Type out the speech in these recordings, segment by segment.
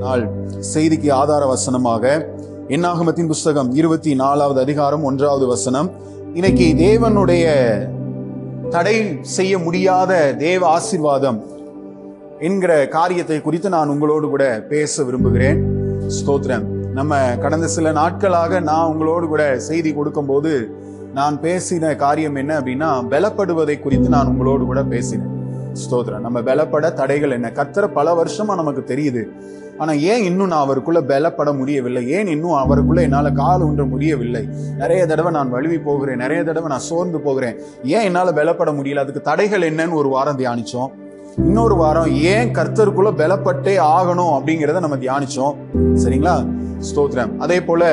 நாள் செய்திக்கு ஆதார வசனமாக என்னாகமத்தின் புஸ்தகம் 24வது அதிகாரம் 1வது வசனம். இன்னைக்கு தேவனுடைய தடை செய்ய முடியாத தேவ ஆசீர்வாதம் என்கிற காரியத்தை குறித்து நான் உங்களோடு கூட பேச விரும்புகிறேன். ஸ்தோத்திரம். நம்ம கடந்த சில நாட்களாக நான் உங்களோடு கூட செய்தி கொடுக்கும் போது நான் பேசின காரியம் என்ன அப்படின்னா, பலப்படுவதை குறித்து நான் உங்களோடு கூட பேசினேன். ஸ்தோத்திரம். நம்ம பலப்பட தடைகள் என்ன? கர்த்தரை பல வருஷமா நமக்கு தெரியுது. ஆனா ஏன் இன்னும் நான் அவருக்குள்ள பலப்பட முடியவில்லை? ஏன் இன்னும் அவருக்குள்ள என்னால கால் ஊன்ற முடியவில்லை? நிறைய தடவை நான் வழுவி போகிறேன், நிறைய தடவை நான் சோர்ந்து போகிறேன். ஏன் என்னால பலப்பட முடியல? அதுக்கு தடைகள் என்னன்னு ஒரு வாரம் தியானிச்சோம். இன்னொரு வாரம் ஏன் கர்த்தருக்குள்ள பலப்பட்டே ஆகணும் அப்படிங்கிறத நம்ம தியானிச்சோம். சரிங்களா? ஸ்தோத்திரம். அதே போல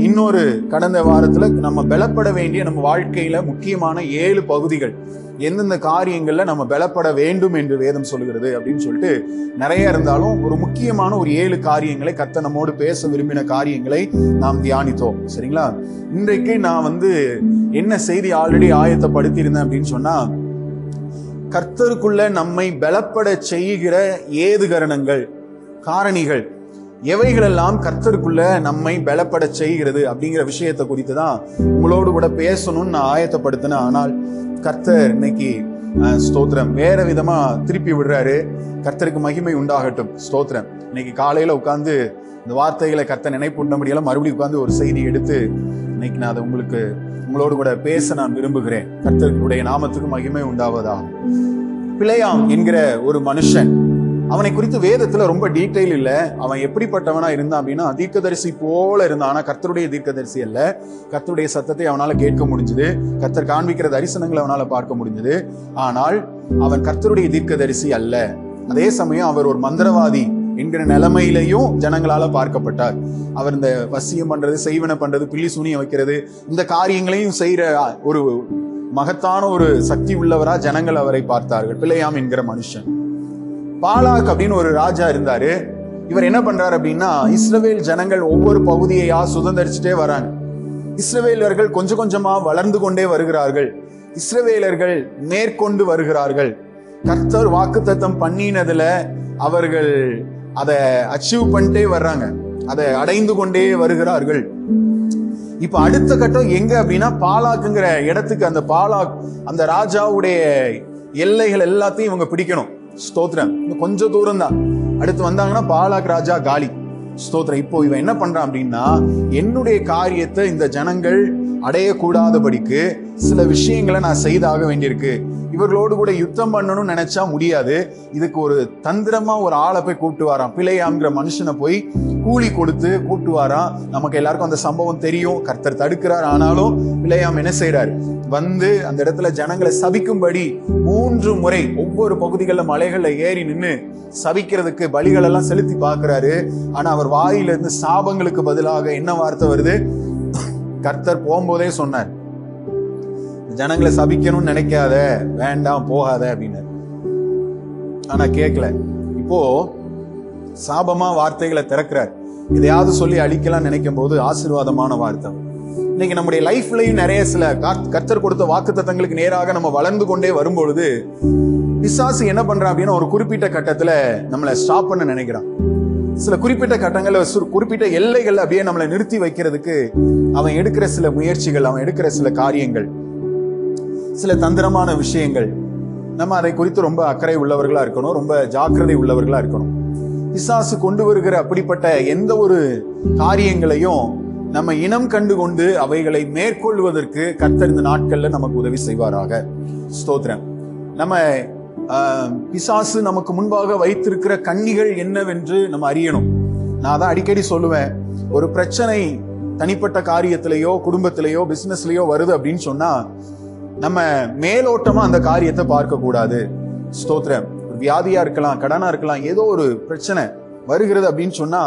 இன்னொரு கடந்த வாரத்துல நம்ம பலப்பட வேண்டிய நம்ம வாழ்க்கையில முக்கியமான 7 பகுதிகள், எந்தெந்த காரியங்கள்ல நம்ம பலப்பட வேண்டும் என்று வேதம் சொல்லுகிறது அப்படின்னு சொல்லிட்டு நிறைய இருந்தாலும் ஒரு முக்கியமான ஒரு 7 காரியங்களை கர்த்தர் நம்மோடு பேச விரும்பின காரியங்களை நாம் தியானித்தோம். சரிங்களா? இன்றைக்கு நான் என்ன செய்தி ஆல்ரெடி ஆயத்தப்படுத்தி இருந்தேன் அப்படின்னு சொன்னா, கர்த்தருக்குள்ள நம்மை பலப்பட செய்கிற ஏதுகரணங்கள், காரணிகள் எவைகளெல்லாம் கர்த்தருக்குள்ள நம்மை பலப்பட செய்கிறது அப்படிங்கிற விஷயத்தை குறித்து தான் உங்களோடு கூட பேசணும்னு நான் ஆயத்தப்படுத்தினேன். ஆனால் கர்த்தர் இன்னைக்கு ஸ்தோத்திரம் வேற விதமா திருப்பி விடுறாரு. கர்த்தருக்கு மகிமை உண்டாகட்டும். ஸ்தோத்திரம். இன்னைக்கு காலையில உட்கார்ந்து இந்த வார்த்தைகளை கர்த்தர் நினைப்பூட்டினபடியெல்லாம் மறுபடியும் உட்கார்ந்து ஒரு செய்தி எடுத்து இன்னைக்கு நான் அதை உங்களோடு கூட பேச நான் விரும்புகிறேன். கர்த்தருடைய நாமத்துக்கு மகிமை உண்டாவதா. பிலேயாம் என்கிற ஒரு மனுஷன், அவனை குறித்து வேதத்துல ரொம்ப டீட்டெயில் இல்ல. அவன் எப்படிப்பட்டவனா இருந்தான் அப்படின்னா, தீர்க்கதரிசி போல இருந்தான். ஆனா கர்த்தருடைய தீர்க்கதரிசி அல்ல. கர்த்தருடைய சத்தத்தை அவனால கேட்க முடிஞ்சது, கர்த்தர் காண்பிக்கிற தரிசனங்களை அவனால பார்க்க முடிஞ்சது. ஆனால் அவன் கர்த்தருடைய தீர்க்கதரிசி அல்ல. அதே சமயம் அவர் ஒரு மந்திரவாதி என்கிற நிலைமையிலையும் ஜனங்களால பார்க்கப்பட்டார். அவர் இந்த வசியம் பண்றது, செய்வன பண்றது, பில்லி சூனியம் வைக்கிறது, இந்த காரியங்களையும் செய்யற ஒரு மகத்தான ஒரு சக்தி உள்ளவரா ஜனங்கள் அவரை பார்த்தார்கள். பிலேயாம் என்கிற மனுஷன். பாலாக் அப்படின்னு ஒரு ராஜா இருந்தாரு. இவர் என்ன பண்றாரு அப்படின்னா, இஸ்ரவேல் ஜனங்கள் ஒவ்வொரு பகுதியையா சுதந்திரிச்சுட்டே வராங்க. இஸ்ரவேலர்கள் கொஞ்சம் கொஞ்சமா வளர்ந்து கொண்டே வருகிறார்கள். இஸ்ரவேலர்கள் மேற்கொண்டு வருகிறார்கள். கர்த்தர் வாக்குத்தத்தம் பண்ணினதுல அவர்கள் அதை அச்சீவ் பண்ணிட்டே வர்றாங்க, அதை அடைந்து கொண்டே வருகிறார்கள். இப்ப அடுத்த கட்டம் எங்க அப்படின்னா, பாலாக்குங்கிற இடத்துக்கு அந்த ராஜாவுடைய எல்லைகள் எல்லாத்தையும் இவங்க பிடிக்கணும். ஸ்தோத்திரம். கொஞ்சம் தூரம் தான். அடுத்து வந்தாங்கன்னா பாலாக் ராஜா காலி. ஸ்தோத்திரம். இப்போ இவன் என்ன பண்றான் அப்படின்னா, என்னுடைய காரியத்தை இந்த ஜனங்கள் அடையக்கூடாதபடிக்கு சில விஷயங்களை நான் செய்தாக வேண்டியிருக்கு. இவர்களோடு கூட யுத்தம் பண்ணணும்னு நினைச்சா முடியாது. இதுக்கு ஒரு தந்திரமா ஒரு ஆளை போய் கூப்பிட்டு வாராம். பிலேயாம்ங்கிற மனுஷனை போய் கூலி கொடுத்து கூப்பிட்டு வாராம். நமக்கு எல்லாருக்கும் அந்த சம்பவம் தெரியும். கர்த்தர் தடுக்கிறார். ஆனாலும் பிலேயாம் என்ன செய்யறாரு? அந்த இடத்துல ஜனங்களை சபிக்கும்படி 3 முறை ஒவ்வொரு பகுதிகளில் மலைகள்ல ஏறி நின்று சபிக்கிறதுக்கு பலிகள் எல்லாம் செலுத்தி பார்க்கிறாரு. ஆனா அவர் வாயிலிருந்து சாபங்களுக்கு பதிலாக என்ன வார்த்தை வருது? கர்த்தர் போகும்போதே சொன்னார், ஜனங்களை சபிக்கணும்னு நினைக்காத, வேண்டாம், போகாத அப்படின்னு. ஆனா கேட்கல. இப்போ சாபமா வார்த்தைகளை திறக்கிறார். இதையாவது சொல்லி அழிக்கலாம் நினைக்கும் போது ஆசீர்வாதமான வார்த்தை. இன்னைக்கு நம்முடைய லைஃப்லயும் நிறைய சில கர்த்தர் கொடுத்த வாக்குத்தத்தங்களுக்கு நேராக நம்ம வளர்ந்து கொண்டே வரும்பொழுது பிசாசு என்ன பண்றான் அப்படின்னா, ஒரு குறிப்பிட்ட கட்டத்துல நம்மளை ஸ்டாப் பண்ண நினைக்கிறான். சில குறிப்பிட்ட கட்டங்கள்ல குறிப்பிட்ட எல்லைகள் அப்படியே நம்மளை நிறுத்தி வைக்கிறதுக்கு அவன் எடுக்கிற சில முயற்சிகள், அவன் எடுக்கிற சில காரியங்கள், சில தந்திரமான விஷயங்கள், நம்ம அதை குறித்து ரொம்ப அக்கறை உள்ளவர்களா இருக்கணும், ரொம்ப ஜாக்கிரதை உள்ளவர்களா இருக்கணும். பிசாசு கொண்டு வருகிற அப்படிப்பட்ட எந்த ஒரு காரியங்களையும் நம்ம இனம் கண்டு கொண்டு அவைகளை மேற்கொள்வதற்கு கர்த்தர் இந்த நாட்கள்ல நமக்கு உதவி செய்வாராக. ஸ்தோத்திரம். நம்ம பிசாசு நமக்கு முன்பாக வைத்திருக்கிற கண்ணிகள் என்னவென்று நம்ம அறியணும். நான் தான் அடிக்கடி சொல்லுவேன், ஒரு பிரச்சனை தனிப்பட்ட காரியத்திலேயோ குடும்பத்திலேயோ பிசினஸ்லயோ வருது அப்படின்னு சொன்னா நம்ம மேலோட்டமா அந்த காரியத்தை பார்க்க கூடாது. ஸ்தோத்திரம். வியாதியா இருக்கலாம், கடனா இருக்கலாம், ஏதோ ஒரு பிரச்சனை வருகிறது அப்படின்னு சொன்னா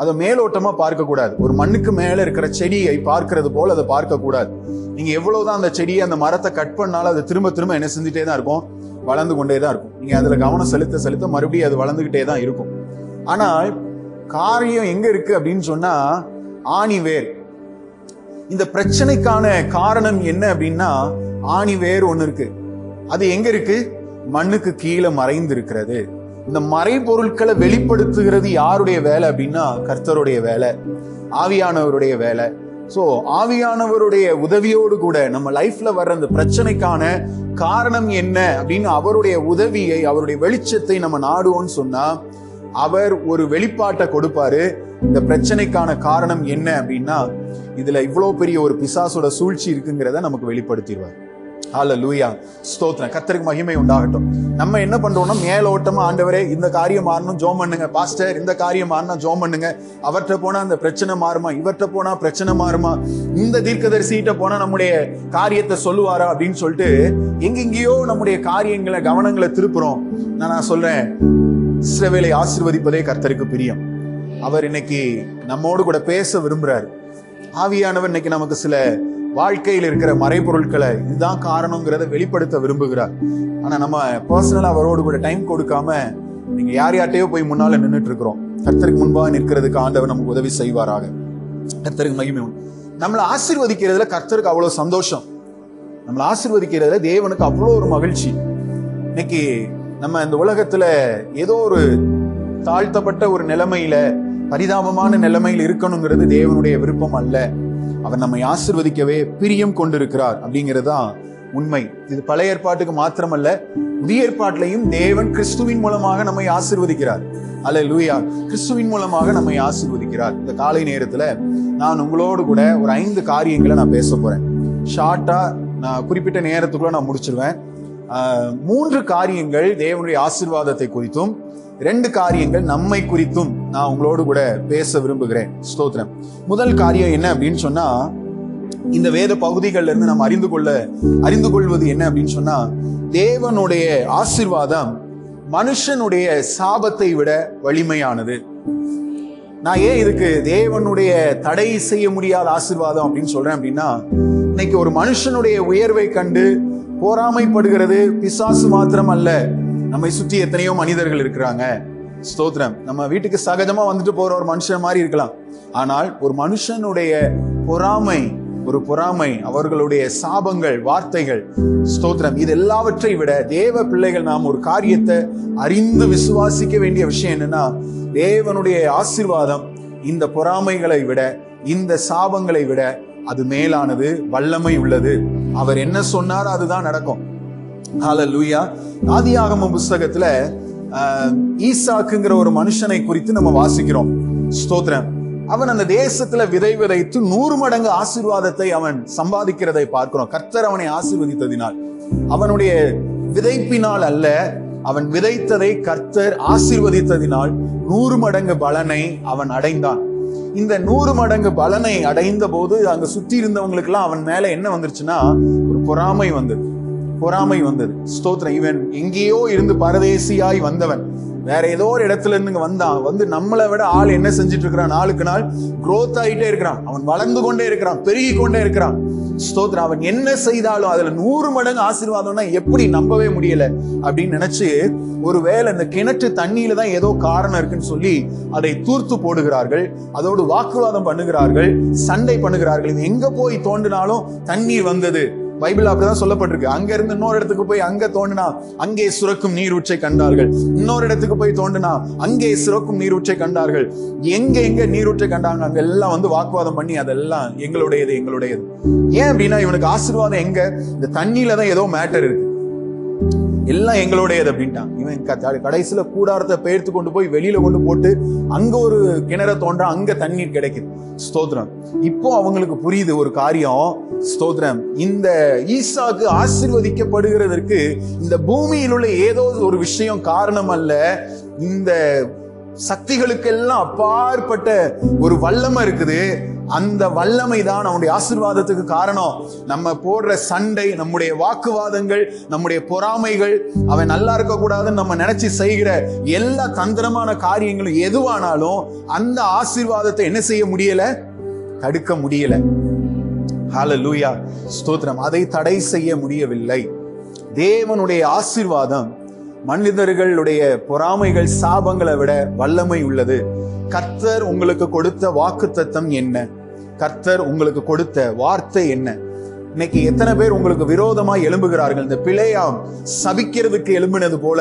அதை மேலோட்டமா பார்க்க கூடாது. ஒரு மண்ணுக்கு மேல இருக்கிற செடியை பார்க்கிறது போல அதை பார்க்க கூடாது. நீங்க எவ்வளவுதான் அந்த செடியை, அந்த மரத்தை கட் பண்ணாலும் அது திரும்ப திரும்ப என்ன செஞ்சுட்டே தான் இருக்கும், வளர்ந்து கொண்டே தான் இருக்கும். நீங்க அதுல கவனம் செலுத்த செலுத்த மறுபடியும் அது வளர்ந்துகிட்டே தான் இருக்கும். ஆனால் காரியம் எங்க இருக்கு அப்படின்னு சொன்னா, ஆணி வேர். இந்த பிரச்சனைக்கான காரணம் என்ன அப்படின்னா, ஆணி வேர் ஒண்ணு இருக்கு. அது எங்க இருக்கு? மண்ணுக்கு கீழே மறைந்து இருக்கிறது. இந்த மறைபொருட்களை வெளிப்படுத்துகிறது யாருடைய வேலை அப்படின்னா கர்த்தருடைய வேலை, ஆவியானவருடைய வேலை. சோ ஆவியானவருடைய உதவியோடு கூட நம்ம லைஃப்ல வர்ற அந்த பிரச்சனைக்கான காரணம் என்ன அப்படின்னு அவருடைய உதவியை, அவருடைய வெளிச்சத்தை நம்ம நாடுவோம்னு சொன்னா அவர் ஒரு வெளிப்பாட்டை கொடுப்பாரு. இந்த பிரச்சனைக்கான காரணம் என்ன அப்படின்னா இதுல இவ்வளவு பெரிய ஒரு பிசாசோட சூழ்ச்சி இருக்குங்கிறத நமக்கு வெளிப்படுத்திடுவார். ஹல்லேலூயா, ஸ்தோத்திரம், கர்த்தருக்கு மகிமை உண்டாகட்டும். நம்ம என்ன பண்றோம்னா மேலோட்டமா, ஆண்டவரே இந்த காரியம் மாறணும் ஜெபம் பண்ணுங்க, பாஸ்டர் இந்த காரியம் மாறினா ஜெபம் பண்ணுங்க, அவர்கிட்ட போனா அந்த பிரச்சனை மாறுமா, இவர்கிட்ட போனா பிரச்சனை மாறுமா, இந்த தீர்க்கதரிசிகிட்ட போனா நம்முடைய காரியத்தை சொல்லுவாரா அப்படின்னு சொல்லிட்டு எங்கெங்கேயோ நம்முடைய காரியங்களை கவனங்களை திருப்புறோம். நான் சொல்றேன், இஸ்ரவேலை ஆசீர்வதிப்பதே கர்த்தருக்கு பிரியம். அவர் இன்னைக்கு நம்மோடு கூட பேச விரும்புறாரு. ஆவியானவர் இன்னைக்கு நமக்கு சில வாழ்க்கையில் இருக்கிற மறைபொருட்களை இதுதான் காரணங்கிறத வெளிப்படுத்த விரும்புகிறார். ஆனா நம்ம பர்சனலா அவரோடு கூட டைம் கொடுக்காம நீங்க யார்கிட்டயோ போய் முன்னால நின்றுட்டு இருக்கிறோம். கர்த்தருக்கு முன்பாக நிற்கிறதுக்கு ஆண்டவர் நமக்கு உதவி செய்வாராக. கர்த்தருக்கு மகிமை. நம்மளை ஆசீர்வதிக்கிறதுல கர்த்தருக்கு அவ்வளவு சந்தோஷம். நம்மளை ஆசீர்வதிக்கிறதுல தேவனுக்கு அவ்வளோ ஒரு மகிழ்ச்சி. இன்னைக்கு நம்ம இந்த உலகத்துல ஏதோ ஒரு தாழ்த்தப்பட்ட ஒரு நிலைமையில, பரிதாபமான நிலைமையில் இருக்கணுங்கிறது தேவனுடைய விருப்பம் அல்ல. அவர் நம்மை ஆசீர்வதிக்கவே பிரியம் கொண்டிருக்கிறார் அப்படிங்கிறது தான் உண்மை. இது பழைய ஏற்பாட்டுக்கு மாத்திரமல்ல, புதிய ஏற்பாட்டிலையும் தேவன் கிறிஸ்துவின் மூலமாக நம்மை ஆசீர்வதிக்கிறார். அல்லேலூயா, கிறிஸ்துவின் மூலமாக நம்மை ஆசீர்வதிக்கிறார். இந்த காலை நேரத்துல நான் உங்களோடு கூட ஒரு 5 காரியங்களை நான் பேச போறேன். ஷார்ட்டா நான் குறிப்பிட்ட நேரத்துக்குள்ள நான் முடிச்சிருவேன். 3 காரியங்கள் தேவனுடைய ஆசீர்வாதத்தை குறித்தும், 2 காரியங்கள் நம்மை குறித்தும் நான் உங்களோடு கூட பேச விரும்புகிறேன். ஸ்தோத்திரம். முதல் காரியம் என்ன அப்படின்னு சொன்னா, இந்த வேத பகுதிகள்ல இருந்து நம்ம அறிந்து கொள்வது என்ன அப்படின்னு சொன்னா, தேவனுடைய ஆசீர்வாதம் மனுஷனுடைய சாபத்தை விட வலிமையானது. நான் ஏன் இதுக்கு தேவனுடைய தடை செய்ய முடியாத ஆசீர்வாதம் அப்படின்னு சொல்றேன் அப்படின்னா, இன்னைக்கு ஒரு மனுஷனுடைய உயர்வை கண்டு போராமைப்படுகிறது பிசாசு மாத்திரம் அல்ல, நம்மை சுற்றி எத்தனையோ மனிதர்கள் இருக்கிறாங்க. ஸ்தோத்திரம். நம்ம வீட்டுக்கு சகஜமா வந்துட்டு போற ஒரு மனுஷன் மாதிரி இருக்கலாம். ஆனால் ஒரு மனுஷனுடைய பொறாமை, அவர்களுடைய சாபங்கள், வார்த்தைகள், ஸ்தோத்திரம், இது எல்லாவற்றை விட தேவ பிள்ளைகள் நாம் ஒரு காரியத்தை அறிந்து விசுவாசிக்க வேண்டிய விஷயம் என்னன்னா, தேவனுடைய ஆசீர்வாதம் இந்த பொறாமைகளை விட, இந்த சாபங்களை விட அது மேலானது, வல்லமை உள்ளது. அவர் என்ன சொன்னாரோ அதுதான் நடக்கும். ஹல்லேலூயா. ஆதியாகமம் புத்தகத்துல ஈசாக்குங்கிற ஒரு மனுஷனை குறித்து நம்ம வாசிக்கிறோம். ஸ்தோத்திரம். அவன் அந்த தேசத்துல விதை விதைத்து 100 மடங்கு ஆசீர்வாதத்தை அவன் சம்பாதிக்கிறதை பார்க்கிறோம். கர்த்தர் அவனை ஆசீர்வதித்ததினால், அவனுடைய விதைப்பினால் அல்ல, அவன் விதைத்ததை கர்த்தர் ஆசீர்வதித்ததினால் 100 மடங்கு பலனை அவன் அடைந்தான். இந்த 100 மடங்கு பலனை அடைந்த போது அங்க சுத்தி இருந்தவங்களுக்கு எல்லாம் அவன் மேல என்ன வந்துருச்சுன்னா, ஒரு பொறாமை வந்தது. ஸ்தோத்திரம். இவன் எங்கேயோ இருந்து பரதேசியாய் வந்தவன், வேற ஏதோ ஒரு இடத்துல இருந்து வந்து நம்மளை விட ஆள் என்ன செஞ்சுட்டு இருக்கிறான், நாளுக்கு நாள் growth ஆகிட்டே இருக்கிறான், அவன் வளர்ந்து கொண்டே இருக்கிறான், பெருகி கொண்டே இருக்கிறான். ஸ்தோத்திரம். அவன் என்ன செய்தாலும் அதுல 100 மடங்கு ஆசீர்வாதம்னா எப்படி நம்பவே முடியல அப்படின்னு நினைச்சு, ஒருவேளை இந்த கிணற்று தண்ணியில தான் ஏதோ காரணம் இருக்குன்னு சொல்லி அதை தூர்த்து போடுகிறார்கள், அதோடு வாக்குவாதம் பண்ணுகிறார்கள், சண்டை பண்ணுகிறார்கள். இது எங்க போய் தோண்டினாலும் தண்ணீர் வந்தது. பைபிள் அப்படிதான் சொல்லப்பட்டிருக்கு. அங்க இருந்து இன்னொரு இடத்துக்கு போய் அங்க தோண்டினா அங்கே சுரக்கும் நீரூற்றை கண்டார்கள், இன்னொரு இடத்துக்கு போய் தோண்டினா அங்கே சுரக்கும் நீரூற்றை கண்டார்கள். எங்க நீரூற்றை கண்டாங்க அங்க எல்லாம் வந்து வாக்குவாதம் பண்ணி அதெல்லாம் எங்களுடையது. ஏன் அப்படின்னா இவனுக்கு ஆசீர்வாதம் எங்க, இந்த தண்ணியில தான் ஏதோ மேட்டர் இருக்கு, எல்லாம் எங்களுடையது அப்படின்ட்டான். இவன் கடைசியில கூடாரத்தை பெயர்த்து கொண்டு போய் வெளியில கொண்டு போட்டு அங்க ஒரு கிணற தோன்றா, அங்க தண்ணீர் கிடைக்குது. ஸ்தோத்திரம். இப்போ அவங்களுக்கு புரியுது ஒரு காரியம். ஸ்தோத்திரம். இந்த ஈசாக்கு ஆசீர்வதிக்கப்படுகிறதற்கு இந்த பூமியில் உள்ள ஏதோ ஒரு விஷயம் காரணம் அல்ல, இந்த சக்திகளுக்கெல்லாம் அப்பாற்பட்ட ஒரு வல்லமை இருக்குது. அந்த வல்லமை தான் அவனுடைய ஆசீர்வாதத்துக்கு காரணம். நம்ம போடுற சண்டை, நம்முடைய வாக்குவாதங்கள், நம்முடைய பொறாமைகள், அவன் நல்லா இருக்க கூடாதுன்னு நம்ம நினைச்சு செய்கிற எல்லா தந்திரமான காரியங்களும் எதுவானாலும் அந்த ஆசீர்வாதத்தை என்ன செய்ய முடியல, தடுக்க முடியல. ஹல்லேலூயா, ஸ்தோத்திரம். அதை தடை செய்ய முடியவில்லை. தேவனுடைய ஆசீர்வாதம் மனிதர்களுடைய பொறாமைகள், சாபங்களை விட வல்லமை உள்ளது. கர்த்தர் உங்களுக்கு கொடுத்த வாக்குத்தத்தம் என்ன? கர்த்தர் உங்களுக்கு கொடுத்த வார்த்தை என்ன? இன்னைக்கு எத்தனை பேர் உங்களுக்கு விரோதமாய் எழும்புகிறார்கள்? இந்த பிழையாம் சபிக்கிறதுக்கு எழும்பினது போல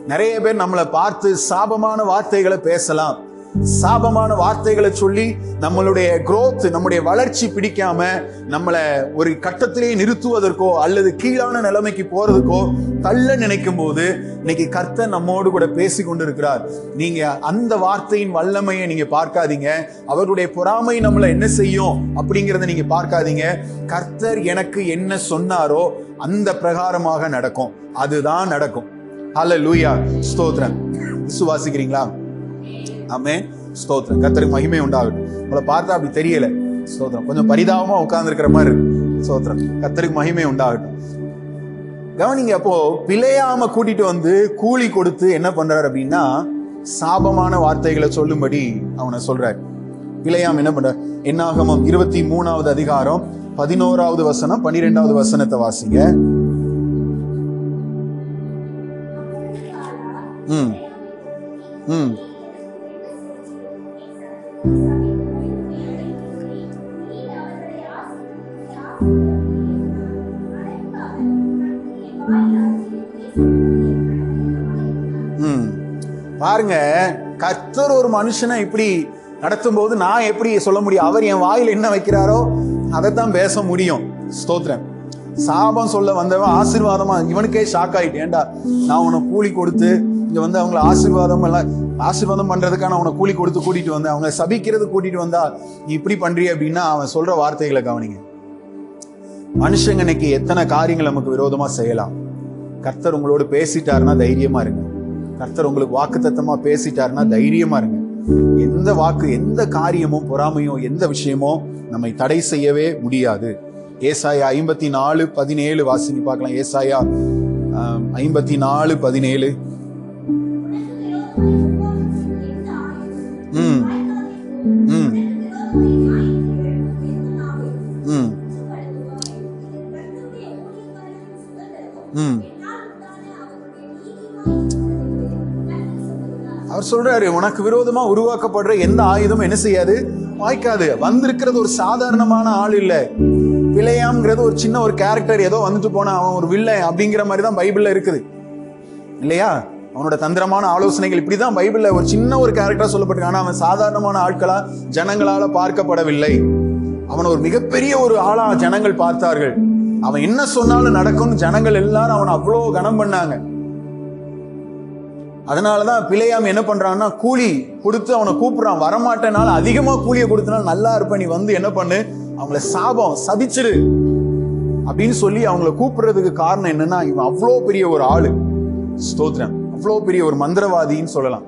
நிறைய பேர் நம்மளை பார்த்து சாபமான வார்த்தைகளை பேசலாம். சாபமான வார்த்தைகளை சொல்லி நம்மளுடைய growth, நம்முடைய வளர்ச்சி பிடிக்காம நம்மளை ஒரு கட்டத்திலேயே நிறுத்துவதற்கோ அல்லது கீழான நிலைமைக்கு போறதுக்கோ தள்ள நினைக்கும் போது இன்னைக்கு கர்த்தர் நம்மோடு கூட பேசி கொண்டிருக்கிறார். நீங்க அந்த வார்த்தையின் வல்லமையை நீங்க பார்க்காதீங்க. அவருடைய பொறாமை நம்மளை என்ன செய்யும் அப்படிங்கிறத நீங்க பார்க்காதீங்க. கர்த்தர் எனக்கு என்ன சொன்னாரோ அந்த பிரகாரமாக நடக்கும். அதுதான் நடக்கும். ஹல்லேலூயா, ஸ்தோத்திரம். விசுவாசிக்கிறீங்களா? ஆமென், ஸ்தோத்திரம். கர்த்தருக்கு மகிமை உண்டாகட்டும். உங்களை பார்த்தா அப்படி தெரியல, ஸ்தோத்திரம். கொஞ்சம் பரிதாபமா உட்கார்ந்து இருக்கிற மாதிரி இருக்கு, ஸ்தோத்திரம். கர்த்தருக்கு மகிமை உண்டாகட்டும். கவனிங்க, அப்போ பிலேயாம கூட்டிட்டு வந்து கூலி கொடுத்து என்ன பண்றாரு அப்படின்னா சாபமான வார்த்தைகளை சொல்லும்படி அவனை சொல்றாரு. பிலேயாம் என்ன பண்ற? என்னாகமம் 23வது அதிகாரம் 11வது வசனம் 12வது வசனத்தை வாசிங்க. ம் ம் பாருங்க, கர்த்தர் ஒரு மனுஷனை இப்படி நடத்தும் போது நான் எப்படி சொல்ல முடியும்? அவர் என் வாயில் என்ன வைக்கிறாரோ அதைத்தான் பேச முடியும். ஸ்தோத்திரம். சாபம் சொல்ல வந்தவன் ஆசீர்வாதமா, இவனுக்கே ஷாக் ஆயிட்டு, ஏண்டா நான் உனக்கு கூலி கொடுத்து இங்க வந்து அவங்களை ஆசீர்வாதம் பண்றதுக்கான அவனை கூலி கொடுத்து கூட்டிட்டு வந்தேன், அவங்க சபிக்கிறது கூட்டிட்டு வந்தா நீ இப்படி பண்றிய அப்படின்னா அவன் சொல்ற வார்த்தைகளை கவனிங்க. மனுஷங்க இன்னைக்கு எத்தனை காரியங்கள் நமக்கு விரோதமா செய்யலாம். கர்த்தர் உங்களோடு பேசிட்டாருன்னா தைரியமா இருங்க. கர்த்தர் உங்களுக்கு வாக்குத்தத்தமா பேசிட்டாருன்னா தைரியமா இருங்க. எந்த வாக்கு, எந்த காரியமும், பொறாமையும், எந்த விஷயமோ நம்மை தடை செய்யவே முடியாது. ஏசாயா 54:17 வாசிங்க பார்க்கலாம். ஏசாயா 54:17. ம் ம் ம் ம் அவர் சொல்றாரு, உனக்கு விரோதமா உருவாக்கப்படுற எந்த ஆயுதம் என்ன செய்யாது, வாய்க்காது. வந்திருக்கிறது ஒரு சாதாரணமான ஆள் இல்ல. பிலேயாம்ங்கிறது ஒரு சின்ன ஒரு கேரக்டர், ஏதோ வந்துட்டு போனா அவன் ஒரு வில்லன் அப்படிங்கிற மாதிரி தான் பைபிள்ல இருக்குது இல்லையா? அவனோட தந்திரமான ஆலோசனைகள் இப்படிதான் பைபிள்ல ஒரு சின்ன ஒரு கேரக்டர் சொல்லப்பட்டிருக்கு. ஆனா அவன் சாதாரணமான ஆட்களா ஜனங்களால பார்க்கப்படவில்லை. அவன் ஒரு மிகப்பெரிய ஒரு ஆளா ஜனங்கள் பார்த்தார்கள். அவன் என்ன சொன்னாலும் நடக்கும்னு ஜனங்கள் எல்லாரும் அவனை அவ்வளோ கனம் பண்ணாங்க. அதனாலதான் பிலேயாம் என்ன பண்றான்னா கூலி கொடுத்து அவனை கூப்பிடுறான். வரமாட்டனால அதிகமா கூலியை கொடுத்தனால நல்லா இருப்ப, நீ வந்து என்ன பண்ணு, அவங்கள சபிச்சிரு அப்படின்னு சொல்லி அவங்கள கூப்பிடுறதுக்கு காரணம் என்னன்னா இவன் அவ்வளோ பெரிய ஒரு ஆளு. ஸ்தோத்திரம். அவ்வளோ பெரிய ஒரு மந்திரவாதின்னு சொல்லலாம்.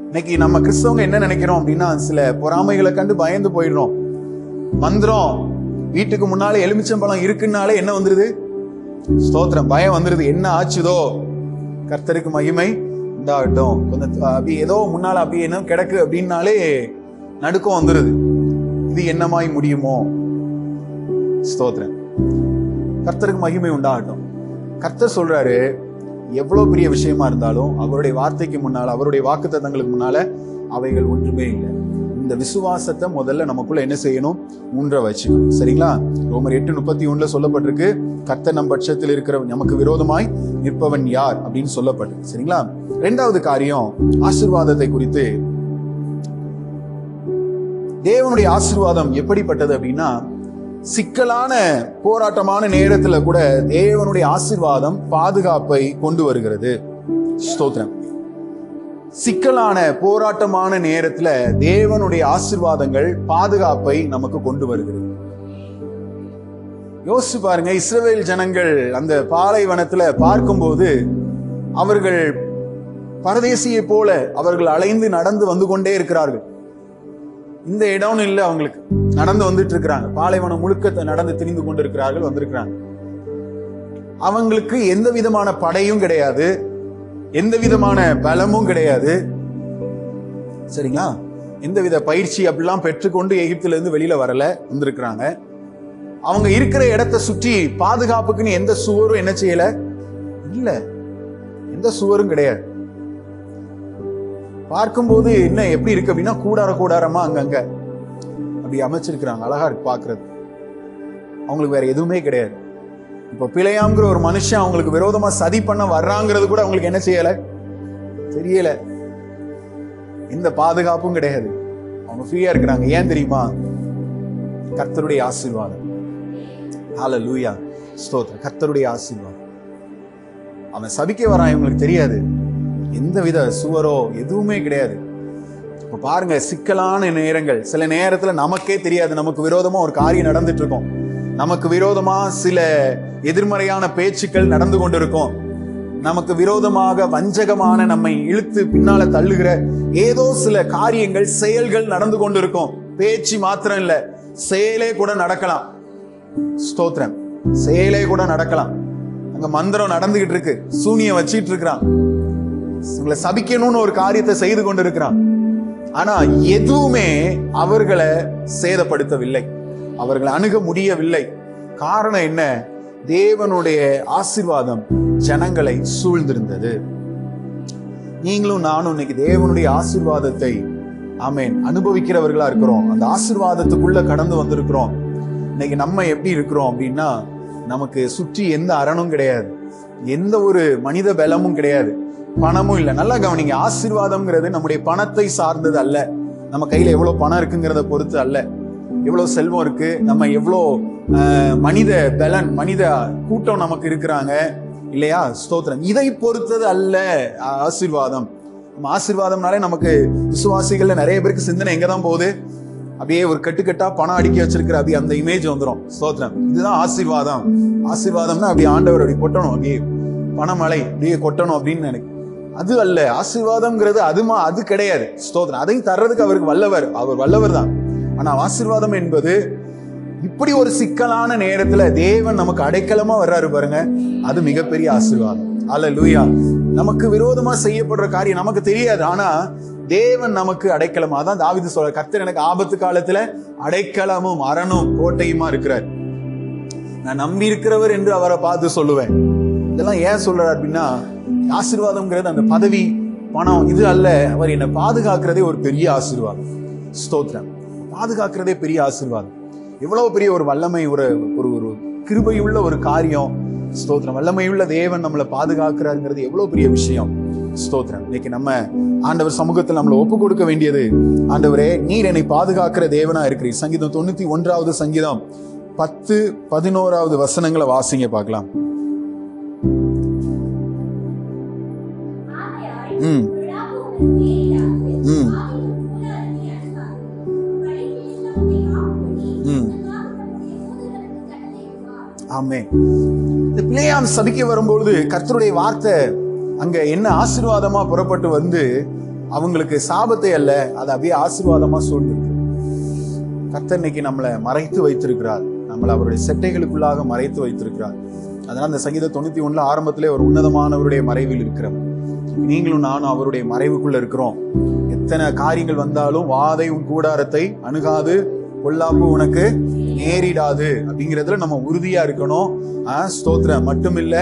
இன்னைக்கு நம்ம கிறிஸ்தவங்க என்ன நினைக்கிறோம் அப்படின்னா சில பொறாமைகளை கண்டு பயந்து போயிடுறோம். மந்திரம் வீட்டுக்கு முன்னாலே எலுமிச்சம்பழம் இருக்குன்னாலே என்ன வந்துருது, ஸ்தோத்திரம், பயம் வந்துருது. என்ன ஆச்சுதோ? கர்த்தருக்கு மகிமை உண்டாகட்டும். கொஞ்சம் அப்படி ஏதோ முன்னால அப்படி என்ன கிடக்கு அப்படின்னாலே நடுக்கம் வந்துருது. இது என்னமாய் முடியுமோ? ஸ்தோத்திரம். கர்த்தருக்கு மகிமை உண்டாகட்டும். கர்த்தர் சொல்றாரு, எவ்வளவு பெரிய விஷயமா இருந்தாலும் அவருடைய வார்த்தைக்கு முன்னால, அவருடைய வாக்குத்தத்தங்களுக்கு முன்னால அவைகள் ஒன்றுமே இல்லை. இந்த விசுவாசத்தை முதல்ல நமக்குள்ள என்ன செய்யணும், ஊன்ற வச்சுக்கணும். சரிங்களா? ரோமர் 8:31 சொல்லப்பட்டிருக்கு, கர்த்தர் நம் பட்சத்தில் இருக்கிற நமக்கு விரோதமாய் நிற்பவன் யார் அப்படின்னு சொல்லப்பட்டிருக்கு. சரிங்களா? இரண்டாவது காரியம், ஆசீர்வாதத்தை குறித்து. தேவனுடைய ஆசீர்வாதம் எப்படிப்பட்டது அப்படின்னா, சிக்கலான போராட்டமான நேரத்துல கூட தேவனுடைய ஆசீர்வாதம் பாதுகாப்பை கொண்டு வருகிறது. ஸ்தோத்திரம். சிக்கலான போராட்டமான நேரத்துல தேவனுடைய ஆசீர்வாதங்கள் பாதுகாப்பை நமக்கு கொண்டு வருகிறது. யோசிச்சு பாருங்க, இஸ்ரவேல் ஜனங்கள் அந்த பாலைவனத்துல பார்க்கும்போது அவர்கள் பரதேசியை போல அவர்கள் அலைந்து நடந்து வந்து கொண்டே இருக்கிறார்கள். இந்த இடம்னு இல்லை, அவங்களுக்கு நடந்து வந்துட்டு இருக்கிறாங்க. பாலைவனம் முழுக்க நடந்து திரிந்து கொண்டு இருக்கிறார்கள், வந்திருக்கிறாங்க. அவங்களுக்கு எந்த விதமான படையும் கிடையாது, எந்த விதமான பலமும் கிடையாது. சரிங்களா? எந்தவித பயிற்சி அப்படிலாம் பெற்றுக்கொண்டு எகிப்துல இருந்து வெளியில வரல, வந்திருக்கிறாங்க. அவங்க இருக்கிற இடத்தை சுற்றி பாதுகாப்புக்குன்னு எந்த சுவரும் என்ன செய்யல, இல்ல, எந்த சுவரும் கிடையாது. பார்க்கும்போது என்ன எப்படி இருக்கு அப்படின்னா கூடாரமா அங்கங்க அப்படி அமைச்சிருக்கிறாங்க. அழகா இருக்கு பாக்குறது. அவங்களுக்கு வேற எதுவுமே கிடையாது. இப்ப பிலேயாம்ங்கிற ஒரு மனுஷன் அவங்களுக்கு விரோதமா சதி பண்ண வர்றாங்கிறது கூட அவங்களுக்கு என்ன செய்யல, தெரியல, எந்த பாதுகாப்பும் கிடையாது. அவங்க ஃப்ரீயா இருக்கிறாங்க. ஏன் தெரியுமா? கர்த்தருடைய ஆசீர்வாதம். ஹல்லேலூயா, ஸ்தோத்திரம். கர்த்தருடைய ஆசீர்வாதம். அவன் சபிக்க வரான், இவங்களுக்கு தெரியாது. எந்தவித சுவரோ எதுவுமே கிடையாது. இப்ப பாருங்க, சிக்கலான நேரங்கள். சில நேரத்துல நமக்கே தெரியாது, நமக்கு விரோதமா ஒரு காரியம் நடந்துட்டு இருக்கும், நமக்கு விரோதமா சில எதிர்மறையான பேச்சுக்கள் நடந்து கொண்டிருக்கும், நமக்கு விரோதமாக வஞ்சகமான நம்மை இழுத்து பின்னால தள்ளுகிற ஏதோ சில காரியங்கள், செயல்கள் நடந்து கொண்டிருக்கும். பேச்சு மாத்திரம் இல்ல, செயலே கூட நடக்கலாம். ஸ்தோத்திரம். செயலே கூட நடக்கலாம். அங்க மந்திரம் நடந்துகிட்டு இருக்கு, சூனியம் வச்சிட்டு இருக்கிறான், உங்களை சபிக்கணும்னு ஒரு காரியத்தை செய்து கொண்டு இருக்கிறான். ஆனா எதுவுமே அவர்களை சேதப்படுத்தவில்லை, அவர்களை அணுக முடியவில்லை. காரணம் என்ன? தேவனுடைய ஆசீர்வாதம் ஜனங்களை சூழ்ந்திருந்தது. நீங்களும் நானும் இன்னைக்கு தேவனுடைய ஆசீர்வாதத்தை ஆமென் அனுபவிக்கிறவர்களா இருக்கிறோம். அந்த ஆசீர்வாதத்துக்குள்ள கடந்து வந்திருக்கிறோம். இன்னைக்கு நம்ம எப்படி இருக்கிறோம் அப்படின்னா, நமக்கு சுற்றி எந்த அரணும் கிடையாது, எந்த ஒரு மனித பலமும் கிடையாது, பணமும் இல்லை. நல்லா கவனிங்க, ஆசீர்வாதம்ங்கிறது நம்முடைய பணத்தை சார்ந்தது அல்ல, நம்ம கையில எவ்வளவு பணம் இருக்குங்கிறத பொறுத்து அல்ல, எவ்வளவு செல்வம் இருக்கு, நம்ம எவ்வளோ மனித பலன், மனித கூட்டம் நமக்கு இருக்கிறாங்க இல்லையா? ஸ்தோத்திரம். இதை பொறுத்தது அல்ல ஆசீர்வாதம். நம்ம ஆசீர்வாதம்னாலே நமக்கு விசுவாசிகள்ல நிறைய பேருக்கு சிந்தனை எங்கதான் போகுது? அப்படியே ஒரு கட்டுக்கட்டா பணம் அடிக்க வச்சிருக்கிற அப்படி அந்த இமேஜ் வந்துடும். ஸ்தோத்திரம். இதுதான் ஆசீர்வாதம். ஆசீர்வாதம்னா அப்படி ஆண்டவர் அப்படி கொட்டணும், அப்படியே பணமழை அப்படியே கொட்டணும் அப்படின்னு நினைக்க. அது அல்ல ஆசீர்வாதம்ங்கிறது. அது கிடையாது. ஸ்தோத்திரம். அதையும் தர்றதுக்கு அவருக்கு வல்லவர், அவர் வல்லவர் தான். ஆனா ஆசீர்வாதம் என்பது இப்படி ஒரு சிக்கலான நேரத்துல தேவன் நமக்கு அடைக்கலமா வர்றாரு பாருங்க, அது மிகப்பெரிய ஆசீர்வாதம். அல்லேலூயா. நமக்கு விரோதமா செய்யப்படுற காரியம் நமக்கு தெரியாது, ஆனா தேவன் நமக்கு அடைக்கலமா. அதான் தாவீது சொல்ற, கர்த்தர் எனக்கு ஆபத்து காலத்துல அடைக்கலமும் அரணும் கோட்டையுமா இருக்கிறார், நான் நம்பி இருக்கிறவர் என்று அவரை பார்த்து சொல்லுவேன். இதெல்லாம் ஏன் சொல்றாரு அப்படின்னா, ஆசீர்வாதம்ங்கிறது அந்த பதவி, பணம் இது அல்ல. அவர் என்னை பாதுகாக்கிறதே ஒரு பெரிய ஆசீர்வாதம். ஸ்தோத்திரம். பாதுகாக்கிறதே பெரிய ஆசீர்வாதம். எவ்வளவு பெரிய ஒரு வல்லமை, ஒரு ஒரு கிருபையுள்ள ஒரு காரியம். ஸ்தோத்திரம். வல்லமையுள்ள தேவன் நம்மளை பாதுகாக்கிறாருங்கிறது எவ்வளவு பெரிய விஷயம். ஸ்தோத்திரம். இன்னைக்கு நம்ம ஆண்டவர் சமூகத்தில் நம்மளை ஒப்பு கொடுக்க வேண்டியது, ஆண்டவரே நீர் என்னை பாதுகாக்கிற தேவனா இருக்கிறீர். சங்கீதம் 91வது சங்கீதம் 10-11 வசனங்களை வாசிங்க பார்க்கலாம். ஆமென். இந்த பிள்ளையாம் சபிக்க வரும்பொழுது கர்த்தருடைய வார்த்தை அங்க என்ன ஆசீர்வாதமா புறப்பட்டு வந்து அவங்களுக்கு சாபத்தை அல்ல, அதை அப்படியே ஆசீர்வாதமா சூழ்ந்திருக்கு. கர்த்தர் இன்னைக்கு நம்மளை மறைத்து வைத்திருக்கிறார், நம்மளை அவருடைய செட்டைகளுக்குள்ளாக மறைத்து வைத்திருக்கிறார். அதனால அந்த சங்கீதம் 91 ஆரம்பத்திலே ஒரு உன்னதமானவருடைய மறைவில் இருக்கிறவன். நீங்களும் நானும் அவருடைய மறைவுக்குள்ள இருக்கிறோம். எத்தனை காரியங்கள் வந்தாலும் வாதை உன் கூடாரத்தை அணுகாது, பொல்லாப்பு உனக்கு நேரிடாது அப்படிங்கிறதுல நம்ம உறுதியா இருக்கணும். ஸ்தோத்திரம். மட்டும் இல்ல,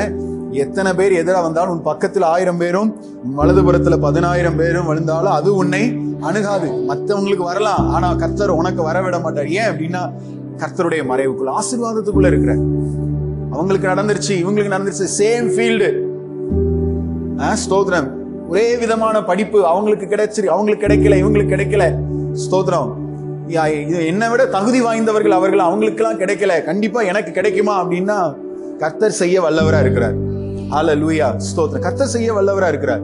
எத்தனை பேர் எதிராக வந்தாலும் உன் பக்கத்துல 1000 பேரும் வலதுபுறத்துல 10,000 பேரும் விழுந்தாலும் அது உன்னை அணுகாது. மற்றவங்களுக்கு வரலாம், ஆனா கர்த்தர் உனக்கு வரவிட மாட்டார். ஏன் அப்படின்னா, கர்த்தருடைய மறைவுக்குள்ள ஆசீர்வாதத்துக்குள்ள இருக்கிற. அவங்களுக்கு நடந்துருச்சு, இவங்களுக்கு நடந்துருச்சு, சேம் ஃபீல்டு. ஸ்தோத்திரம். ஒரே விதமான படிப்பு அவங்களுக்கு கிடைச்சிரு, அவங்களுக்கு கிடைக்கல, இவங்களுக்கு கிடைக்கல. ஸ்தோத்திரம். என்னை விட தகுதி வாய்ந்தவர்கள் அவர்கள், அவங்களுக்கெல்லாம் கிடைக்கல, கண்டிப்பா எனக்கு கிடைக்குமா அப்படின்னா கர்த்தர் செய்ய வல்லவரா இருக்கிறார். ஹல்லேலூயா. ஸ்தோத்திரம். கர்த்தர் செய்ய வல்லவரா இருக்கிறார்.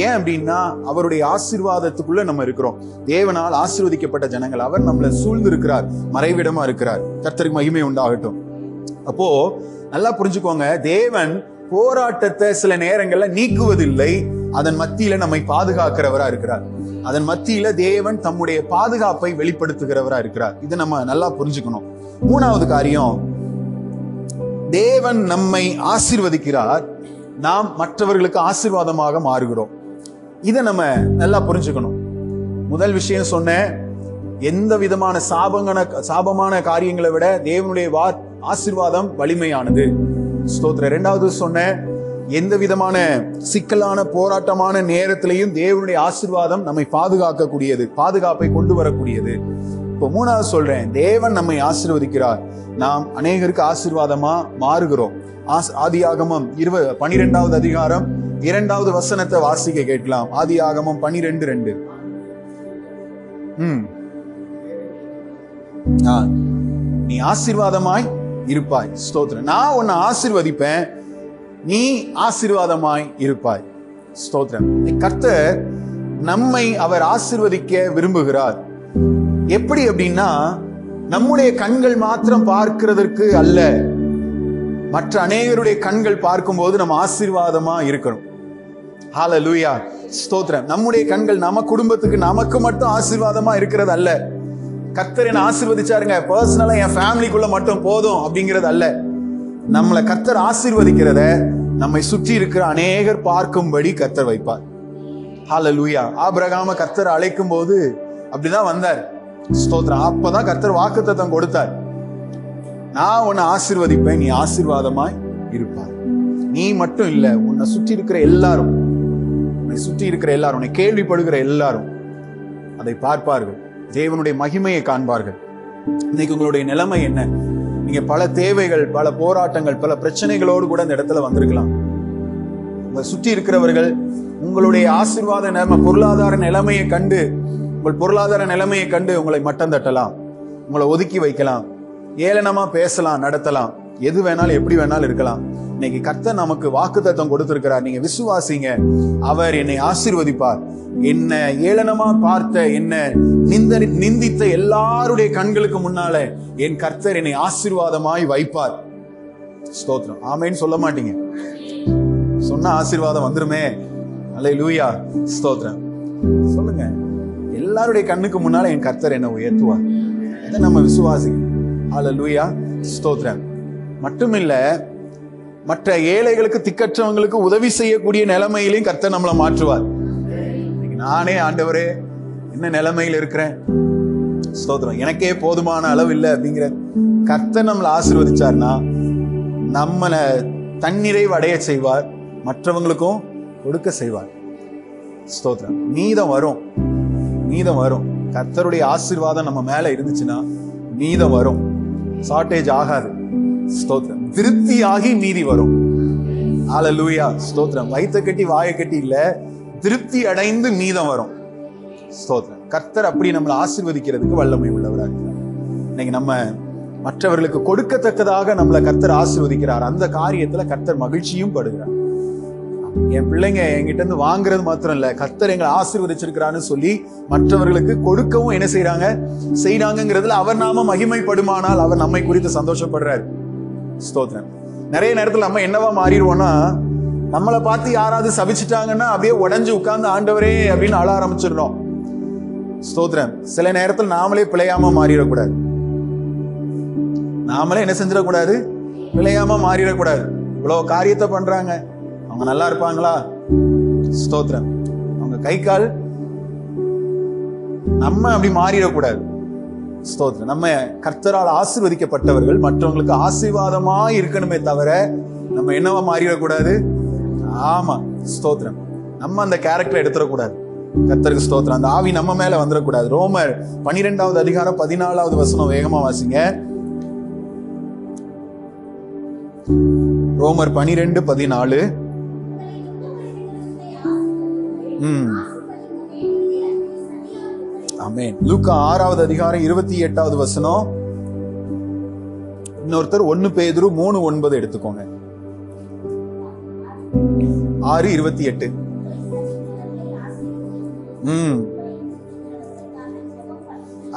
ஏன் அப்படின்னா அவருடைய ஆசீர்வாதத்துக்குள்ள நம்ம இருக்கிறோம். தேவனால் ஆசீர்வதிக்கப்பட்ட ஜனங்கள், அவர் நம்மளை சூழ்ந்து இருக்கிறார், மறைவிடமா இருக்கிறார். கர்த்தருக்கு மகிமை உண்டாகட்டும். அப்போ நல்லா புரிஞ்சுக்கோங்க, தேவன் போராட்டத்தை சில நேரங்கள்ல நீக்குவதில்லை, அதன் மத்தியில நம்மை பாதுகாக்கிறவரா இருக்கிறார். அதன் மத்தியில தேவன் தம்முடைய பாதுகாப்பை வெளிப்படுத்துகிறவரா இருக்கிறார். இதை நம்ம நல்லா புரிஞ்சுக்கணும். 3வது காரியம், தேவன் நம்மை ஆசீர்வதிக்கிறார், நாம் மற்றவர்களுக்கு ஆசீர்வாதமாக மாறுகிறோம். இதை நம்ம நல்லா புரிஞ்சுக்கணும். முதல் விஷயம் சொன்னேன், எந்த விதமான சாபமான காரியங்களை விட தேவனுடைய ஆசீர்வாதம் வலிமையானது. ஸ்தோத்திரம். 2வது சொன்னேன், எந்த விதமான சிக்கலான போராட்டமான நேரத்திலையும் தேவனுடைய ஆசீர்வாதம் நம்மை பாதுகாக்கக்கூடியது, பாதுகாப்பை கொண்டு வரக்கூடியது. இப்போ 3வது சொல்றேன், தேவன் நம்மை ஆசீர்வதிக்கிறார், நாம் அநேகருக்கு ஆசீர்வாதமா மாறுகிறோம். ஆதியாகமம் 12வது அதிகாரம் 2வது வசனத்தை வாசிக்க கேட்கலாம். ஆதியாகமம் 12:2. நீ ஆசீர்வாதமாய் இருப்பாய். ஸ்தோத்திரம். நான் உன்னை ஆசீர்வதிப்பேன், நீ ஆசீர்வாதமாய் இருப்பாய். ஸ்தோத்திரம். கர்த்தர் நம்மை அவர் ஆசீர்வதிக்க விரும்புகிறார். எப்படி அப்படின்னா, நம்முடைய கண்கள் மாத்திரம் பார்க்கிறதற்கு அல்ல, மற்ற அநேகருடைய கண்கள் பார்க்கும்போது நம்ம ஆசீர்வாதமா இருக்கணும். ஹல்லேலூயா. ஸ்தோத்திரம். நம்முடைய கண்கள் நம்ம குடும்பத்துக்கு நமக்கு மட்டும் ஆசீர்வாதமா இருக்கிறது அல்ல. கர்த்தர் என்ன ஆசீர்வதிச்சாருங்க, பர்சனலா என் ஃபேமிலிக்குள்ள மட்டும் போதும் அப்படிங்கிறது அல்ல. நம்மளை கர்த்தர் ஆசீர்வதிக்கிறத நம்மை சுற்றி இருக்கிற அநேகர் பார்க்கும்படி கர்த்தர் வைப்பார். ஹல்லேலூயா. ஆபிரகாம கர்த்தர் அழைக்கும் போது அப்படிதான் வந்தார். ஸ்தோத்திரம். அப்பதான் கர்த்தர் வாக்குத்தத்தம் கொடுத்தார். நான் உன்னை ஆசீர்வதிப்பேன், நீ ஆசீர்வாதமாய் இருப்பாய். நீ மட்டும் இல்ல, உன்னை சுற்றி இருக்கிற எல்லாரும், உன்னை சுற்றி இருக்கிற எல்லாரும், உன்னை கேள்விப்படுகிற எல்லாரும் அதை பார்ப்பார்கள், தேவனுடைய மகிமையை காண்பார்கள். இன்னைக்கு உங்களுடைய நிலைமை என்ன? நீங்க பல தேவைகள், பல போராட்டங்கள், பல பிரச்சனைகளோடு கூட இந்த இடத்துல வந்திருக்கலாம். உங்களை சுற்றி இருக்கிறவர்கள் உங்களுடைய ஆசீர்வாத நிலைமை, பொருளாதார நிலைமையை கண்டு, உங்கள் பொருளாதார நிலைமையை கண்டு உங்களை மட்டம் தட்டலாம், உங்களை ஒதுக்கி வைக்கலாம், ஏளனமா பேசலாம், நடத்தலாம், எது வேணாலும் எப்படி வேணாலும் இருக்கலாம். இன்னைக்கு கர்த்தர் நமக்கு வாக்குத்தத்தம் கொடுத்திருக்கிறார். நீங்க விசுவாசிங்க, அவர் என்னை ஆசீர்வதிப்பார். என்ன ஏளனமா பார்த்த, என்ன நிந்தித்த எல்லாருடைய கண்களுக்கு முன்னால என் கர்த்தர் என்னை ஆசீர்வாதமாய் வைப்பார். ஸ்தோத்திரம். ஆமேன்னு சொல்ல மாட்டீங்க, சொன்ன ஆசீர்வாதம் வந்துருமே. அல்லேலூயா. ஸ்தோத்திரம். சொல்லுங்க, எல்லாருடைய கண்ணுக்கு முன்னால என் கர்த்தர் என்னை உயர்த்துவார். இதை நம்ம விசுவாசிங்க. அல்லேலூயா. ஸ்தோத்திரம். மட்டுமில்ல, மற்ற ஏழைகளுக்கு, திக்கற்றவங்களுக்கு உதவி செய்யக்கூடிய நிலைமையிலையும் கர்த்தர் நம்மளை மாற்றுவார். நானே ஆண்டவரே என்ன நிலைமையில் இருக்கிறேன், ஸ்தோத்திரம், எனக்கே போதுமான அளவு இல்லை அப்படிங்கிற கர்த்தர் நம்மளை ஆசீர்வதிச்சார்னா நம்மளை தன்னிறைவு அடைய செய்வார், மற்றவங்களுக்கும் கொடுக்க செய்வார். ஸ்தோத்திரம். மீதம் வரும், மீதம் வரும். கர்த்தருடைய ஆசீர்வாதம் நம்ம மேல இருந்துச்சுன்னா மீதம் வரும், ஷார்டேஜ் ஆகாது. ஸ்தோத்திரம். திருப்தியாகி மீதி வரும். ஹல்லேலூயா. ஸ்தோத்திரம். வயித்தை கட்டி வாயை கட்டி இல்ல, திருப்தி அடைந்து மீதம் வரும். ஸ்தோத்திரம். கர்த்தர் அப்படி நம்மளை ஆசீர்வதிக்கிறதுக்கு வல்லமை உள்ளவராக இருக்கிறார். இன்னைக்கு நம்ம மற்றவர்களுக்கு கொடுக்கத்தக்கதாக நம்மளை கர்த்தர் ஆசீர்வதிக்கிறார். அந்த காரியத்துல கர்த்தர் மகிழ்ச்சியும் படுகிறார். என் பிள்ளைங்க என்கிட்ட இருந்து வாங்குறது மாத்திரம் இல்ல, கர்த்தர் எங்களை ஆசீர்வதிச்சிருக்கிறான்னு சொல்லி மற்றவர்களுக்கு கொடுக்கவும் என்ன செய்யறாங்கிறதுல அவர் நாம மகிமைப்படுமானால் அவர் நம்மை குறித்து சந்தோஷப்படுறாரு. ஸ்தோத்திரம். நிறைய நேரத்துல நம்ம என்னவா மாறிடுவோம்னா, நம்மளை பார்த்து யாராவது சபிச்சிட்டாங்கன்னா அப்படியே உடஞ்சு உட்கார்ந்து ஆண்டவரே அப்படின்னு அழ ஆரம்பிச்சிடணும். ஸ்தோத்திரம். சில நேரத்தில் நாமளே பிழையாம மாறிடக்கூடாது. நாமளே என்ன செஞ்சிடக்கூடாது, பிழையாம மாறிடக்கூடாது. இவ்வளவு காரியத்தை பண்றாங்க, அவங்க நல்லா இருப்பாங்களா? ஸ்தோத்திரம். அவங்க கை கால், நம்ம அப்படி மாறிடக்கூடாது. ஸ்தோத்திரம். நம்ம கர்த்தரால் ஆசீர்வதிக்கப்பட்டவர்கள், மற்றவங்களுக்கு ஆசீர்வாதமா இருக்கணுமே தவிர நம்ம என்னவா மாறிடக்கூடாது. ஆமா. ஸ்தோத்திரம். நம்ம அந்த கேரக்டர் எடுத்துடக்கூடாது. கர்த்தருக்கு ஸ்தோத்திரம். அந்த ஆவி நம்ம மேல வந்துடக்கூடாது. ரோமர் 12வது அதிகாரம் 14வது வசனம் வேகமா வாசிங்க. ரோமர் 12:14. ஆமென். லூக்கா 6வது அதிகாரம் 28வது வசனம். இன்னொருத்தர் 1 பேதுரு 3:9 எடுத்துக்கோங்க. 6:28.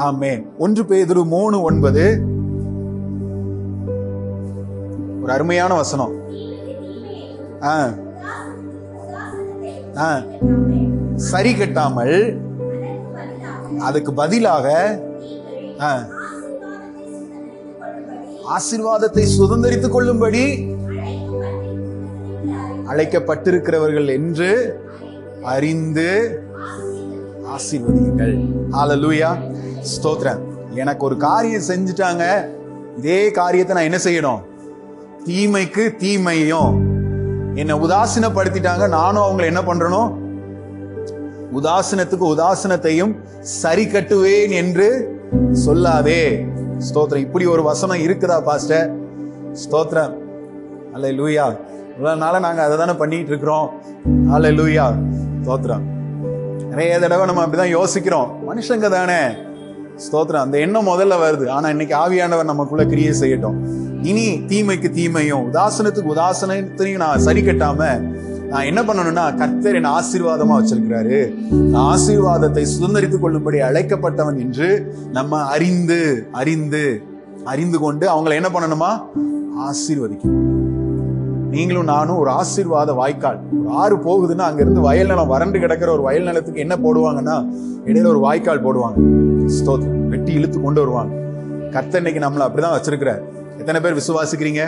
ஆமென். 1 பேதுரு 3:9 ஒரு அருமையான வசனம். சரி கட்டாமல் அதுக்கு பதிலாக ஆசீர்வாதத்தை சுதந்தரித்துக் கொள்ளும்படி அழைக்கப்பட்டிருக்கிறவர்கள் என்று அறிந்து ஆசீர்வதியுங்கள். ஹல்லேலூயா. ஸ்தோத்திரம். எனக்கு ஒரு காரியம் செஞ்சுட்டாங்க, இதே காரியத்தை நான் என்ன செய்யணும்? தீமைக்கு தீமையும், என்னை உதாசீனப்படுத்திட்டாங்க, நானும் அவங்களை என்ன பண்றணும்? உதாசீனத்துக்கு உதாசீனத்தையும் சரி கட்டுவேன் என்று சொல்லாதே. ஸ்தோத்திரம். இப்படி ஒரு வசனம் இருக்குதா பாஸ்டர்? ஸ்தோத்திரம். அல்லேலூயா. இவ்வளவு நாள நாங்க அதை தானே பண்ணிட்டு இருக்கிறோம். ஹல்லேலூயா, ஸ்தோத்திரம். நிறைய தடவை நம்ம அப்படிதான் யோசிக்கிறோம், மனுஷங்க தானே. ஸ்தோத்திரம். அந்த எண்ணம் முதல்ல வருது. ஆனா இன்னைக்கு ஆவியானவர் நமக்குள்ள கிரியை செய்யட்டும். இனி தீமைக்கு தீமையும் உதாசனத்துக்கு உதாசனத்தையும் நான் சரி கட்டாம நான் என்ன பண்ணணும்னா, கர்த்தர் என்ன ஆசீர்வாதமா வச்சிருக்கிறாரு, ஆசீர்வாதத்தை சுதந்திரித்துக் கொள்ளும்படி அழைக்கப்பட்டவன் என்று நம்ம அறிந்து அறிந்து அறிந்து கொண்டு அவங்களை என்ன பண்ணணுமா, ஆசீர்வதிக்கணும். நீங்களும் நானும் ஒரு ஆசீர்வாத வாய்க்கால். ஒரு ஆறு போகுதுன்னா அங்க இருந்து வயல் நிலம், வறண்டு கிடக்கிற ஒரு வயல் நிலத்துக்கு என்ன போடுவாங்கன்னா, இடையில ஒரு வாய்க்கால் போடுவாங்க. ஸ்தோத்திரம். வெட்டி இழுத்து கொண்டு வருவாங்க. கர்த்தர் இன்னைக்கு நம்மளை அப்படிதான் வச்சிருக்கிறார். எத்தனை பேர் விசுவாசிக்கிறீங்க?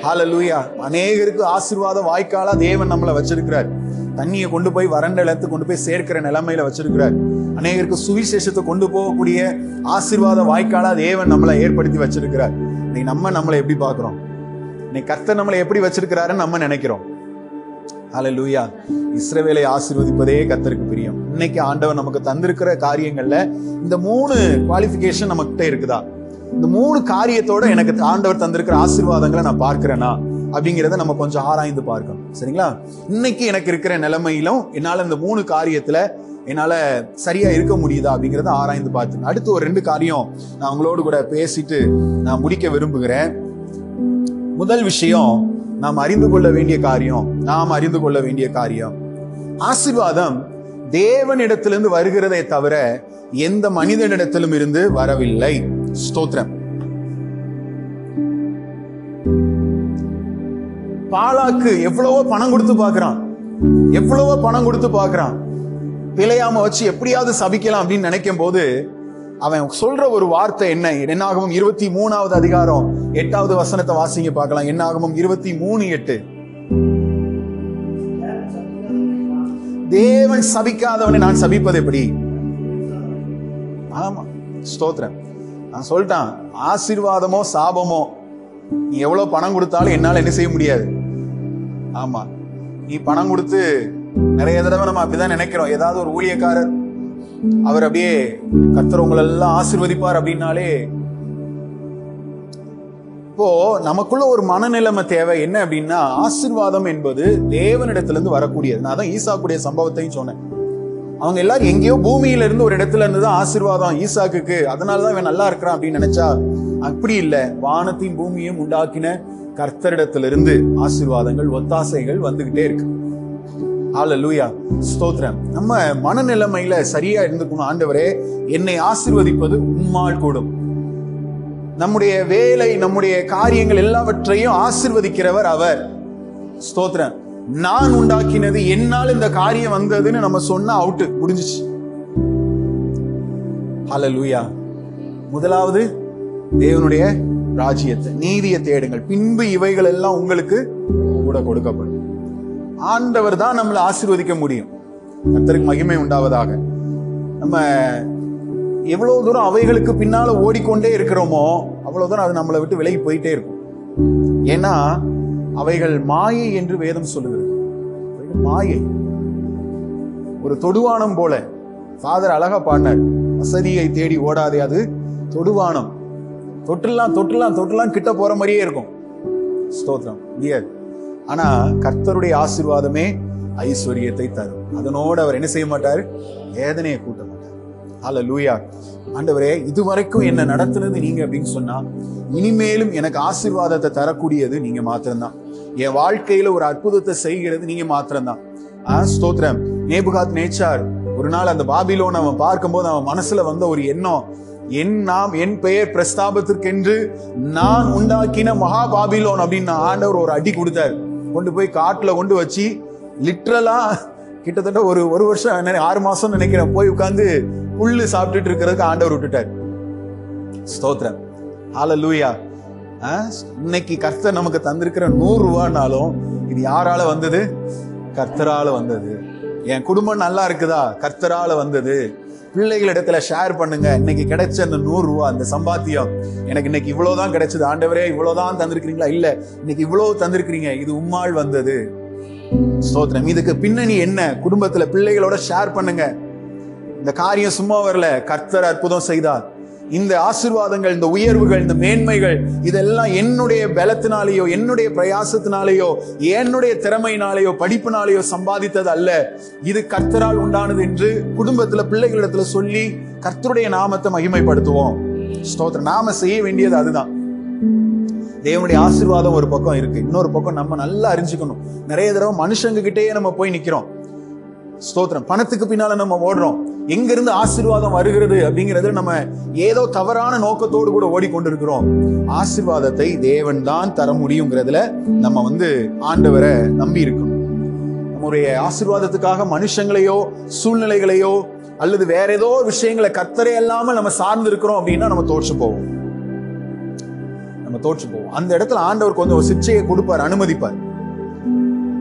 ஹல்லேலூயா. அநேகருக்கு ஆசீர்வாத வாய்க்காலா தேவன் நம்மளை வச்சிருக்கிறார். தண்ணியை கொண்டு போய் வறண்ட இடத்துக்கு கொண்டு போய் சேர்க்கிற நிலைமையில வச்சிருக்கிறார். அநேகருக்கு சுவிசேஷத்தை கொண்டு போகக்கூடிய ஆசீர்வாத வாய்க்காலா தேவன் நம்மளை ஏற்படுத்தி வச்சிருக்கிறார். இன்னைக்கு நம்மளை எப்படி பார்க்கிறோம்? இன்னைக்கு கர்த்தர் நம்மளை எப்படி வச்சிருக்கிறாருன்னு நம்ம நினைக்கிறோம். ஹல்லேலூயா. இஸ்ரவேலை ஆசீர்வதிப்பதே கர்த்தருக்கு பிரியம். இன்னைக்கு ஆண்டவர் நமக்கு தந்திருக்கிற காரியங்கள்ல இந்த 3 குவாலிஃபிகேஷன் நம்ம கிட்ட இருக்குதா? இந்த 3 காரியத்தோட எனக்கு ஆண்டவர் தந்திருக்கிற ஆசீர்வாதங்களை நான் பார்க்கிறேனா அப்படிங்கிறத நம்ம கொஞ்சம் ஆராய்ந்து பார்க்கணும். சரிங்களா? இன்னைக்கு எனக்கு இருக்கிற நிலைமையிலும் என்னால இந்த 3 காரியத்துல என்னால சரியா இருக்க முடியுதா அப்படிங்கிறத ஆராய்ந்து பார்த்து அடுத்து ஒரு 2 காரியம் நான் உங்களோடு கூட பேசிட்டு நான் முடிக்க விரும்புகிறேன். முதல் விஷயம், நாம் அறிந்து கொள்ள வேண்டிய காரியம், ஆசீர்வாதம் தேவனிடத்திலிருந்து வருகிறதே தவிர எந்த மனிதனிடத்திலும் இருந்து வரவில்லை. ஸ்தோத்திரம். பாலாக்கு எவ்வளவோ பணம் கொடுத்து பார்க்கிறான், பிழையாம வச்சு எப்படியாவது சபிக்கலாம் அப்படின்னு நினைக்கும் போது அவன் சொல்ற ஒரு வார்த்தை என்ன? என்னாகமம் 23வது அதிகாரம் 8வது வசனத்தை வாசிங்க பார்க்கலாம். என்னாகமம் 23:8. தேவன் சபிக்காதவனை நான் சபிப்பது எப்படி? ஆமா, ஸ்தோத்திரம். நான் சொல்லிட்டான், ஆசீர்வாதமோ சாபமோ நீ எவ்வளவு பணம் கொடுத்தாலும் என்னால என்ன செய்ய முடியாது. ஆமா, நீ பணம் கொடுத்து நிறைய தடவை நம்ம அப்படிதான் நினைக்கிறோம். ஏதாவது ஒரு ஊழியக்காரர் அவர் அப்படியே கர்த்தர் உங்களை எல்லாம் ஆசீர்வதிப்பார் அப்படின்னாலே, இப்போ நமக்குள்ள ஒரு மனநிலைமை தேவை. என்ன அப்படின்னா, ஆசீர்வாதம் என்பது தேவனிடத்திலிருந்து வரக்கூடியது. நான் தான் ஈசாக்குடைய சம்பவத்தையும் சொன்னேன். அவங்க எல்லாரும் எங்கேயோ பூமியில இருந்து ஒரு இடத்துல இருந்து தான் ஆசீர்வாதம் ஈசாக்குக்கு, அதனாலதான் இவன் நல்லா இருக்கிறான் அப்படின்னு நினைச்சா அப்படி இல்லை. வானத்தையும் பூமியையும் உண்டாக்கின கர்த்தரிடத்திலிருந்து ஆசீர்வாதங்கள் ஒத்தாசைகள் வந்துகிட்டே இருக்கு. ஹல்லேலூயா, ஸ்தோத்திரம். நம்ம மனநிலைமையில சரியா இருந்துக்கணும். ஆண்டவரே, என்னை ஆசீர்வதிப்பது உம்மால் கூடும். நம்முடைய வேலை, நம்முடைய காரியங்கள் எல்லாவற்றையும் ஆசீர்வதிக்கிறவர் அவர். ஸ்தோத்திரம். நான் உண்டாக்கினது, என்னால் இந்த காரியம் வந்ததுன்னு நம்ம சொன்னா அவுட்டு, முடிஞ்சிச்சு. ஹல்லேலூயா. முதலாவது தேவனுடைய ராஜ்யத்தை, நீதியை தேடுங்கள், பின்பு இவைகள் எல்லாம் உங்களுக்கு கூட கொடுக்கப்படும். ஆண்டவர் தான் நம்மளை ஆசீர்வதிக்க முடியும். கர்த்தருக்கு மகிமை உண்டாவதாக. நம்ம எவ்வளவு தூரம் அவைகளுக்கு பின்னால ஓடிக்கொண்டே இருக்கிறோமோ அவ்வளவு தூரம் அது நம்மளை விட்டு விலகி போயிட்டே இருக்கும். ஏன்னா அவைகள் மாயை என்று வேதம் சொல்லுகிறது. மாயை, ஒரு தொடுவானம் போல. ஃபாதர் அழகா பாடினார், வசதியை தேடி ஓடாதே, அது தொடுவானம். தொட்டுலாம் கிட்ட போற மாதிரியே இருக்கும். ஸ்தோத்திரம். முடியாது. ஆனா கர்த்தருடைய ஆசீர்வாதமே ஐஸ்வர்யத்தை தரும். அதனோடு அவர் என்ன செய்ய மாட்டார்? வேதனையை கூட்ட மாட்டார். ஹல்லேலூயா. ஆண்டவரே, இதுவரைக்கும் என்ன நடத்துனது நீங்க அப்படின்னு சொன்னா, இனிமேலும் எனக்கு ஆசீர்வாதத்தை தரக்கூடியது நீங்க மாத்திரம்தான். என் வாழ்க்கையில ஒரு அற்புதத்தை செய்கிறது நீங்க மாத்திரம்தான். ஸ்தோத்திரம். நேபுகாத் நேச்சார் ஒரு நாள் அந்த பாபிலோன் அவன் பார்க்கும்போது அவன் மனசுல வந்த ஒரு எண்ணம், என் பெயர் பிரஸ்தாபத்திற்கென்று நான் உண்டாக்கின மகா பாபிலோன் அப்படின்னு ஆண்டவர் ஒரு அடி கொடுத்தார். கொண்டு போய் காட்டுல கொண்டு வச்சு லிட்ரலா கிட்டத்தட்ட ஒரு வருஷம் 6 மாசம் நினைக்கிறேன் போய் உட்கார்ந்து புல்லு சாப்பிட்டுட்டு இருக்கிறதுக்கு ஆண்டவர் விட்டுட்டார். ஸ்தோத்திரம். ஹல்லேலூயா. இன்னைக்கு கர்த்தர் நமக்கு தந்திருக்கிற 100 ரூபானாலும் இது யாரால வந்தது? கர்த்தரால வந்தது. என் குடும்பம் நல்லா இருக்குதா? கர்த்தரால வந்தது. பிள்ளைகள் இடத்துல ஷேர் பண்ணுங்க. இன்னைக்கு கிடைச்ச அந்த 100 ரூபா, அந்த சம்பாத்தியம், எனக்கு இன்னைக்கு இவ்வளவுதான் கிடைச்சது. ஆண்டவரே, இவ்வளவுதான் தந்திருக்கிறீங்களா? இல்ல, இன்னைக்கு இவ்வளவு தந்திருக்கிறீங்க, இது உம்மால் வந்தது. ஸ்தோத்திரம். இதுக்கு பின்னணி என்ன? குடும்பத்துல பிள்ளைகளோட ஷேர் பண்ணுங்க. இந்த காரியம் சும்மா வரல, கர்த்தர் அற்புதம் செய்தார். இந்த ஆசீர்வாதங்கள், இந்த உயர்வுகள், இந்த மேன்மைகள் இதெல்லாம் என்னுடைய பலத்தினாலேயோ, என்னுடைய பிரயாசத்தினாலேயோ, என்னுடைய திறமையினாலேயோ, படிப்பினாலேயோ சம்பாதித்தது அல்ல, இது கர்த்தரால் உண்டானது என்று குடும்பத்துல பிள்ளைகளிடத்துல சொல்லி கர்த்தருடைய நாமத்தை மகிமைப்படுத்துவோம். ஸ்தோத்திரம். நாம செய்ய வேண்டியது அதுதான். தேவனுடைய ஆசீர்வாதம் ஒரு பக்கம் இருக்கு, இன்னொரு பக்கம் நம்ம நல்லா அறிஞ்சுக்கணும். நிறைய தடவை மனுஷங்க கிட்டேயே நம்ம போய் நிக்கிறோம். ஸ்தோத்திரம். பணத்துக்கு பின்னால நம்ம ஓடுறோம். எங்கிருந்து ஆசீர்வாதம் வருகிறது அப்படிங்கிறது நம்ம ஏதோ தவறான நோக்கத்தோடு கூட ஓடிக்கொண்டிருக்கிறோம். ஆசீர்வாதத்தை தேவன் தான் தர முடியுங்கிறதுல நம்ம ஆண்டவரை நம்பி இருக்கணும். நம்முடைய ஆசீர்வாதத்துக்காக மனுஷங்களையோ சூழ்நிலைகளையோ அல்லது வேற ஏதோ விஷயங்களை கர்த்தரே இல்லாம நம்ம சார்ந்து இருக்கிறோம் அப்படின்னா நம்ம தோற்று போவோம். அந்த இடத்துல ஆண்டவர் கொஞ்சம் ஒரு சிக்ஷையை கொடுப்பார், அனுமதிப்பார்.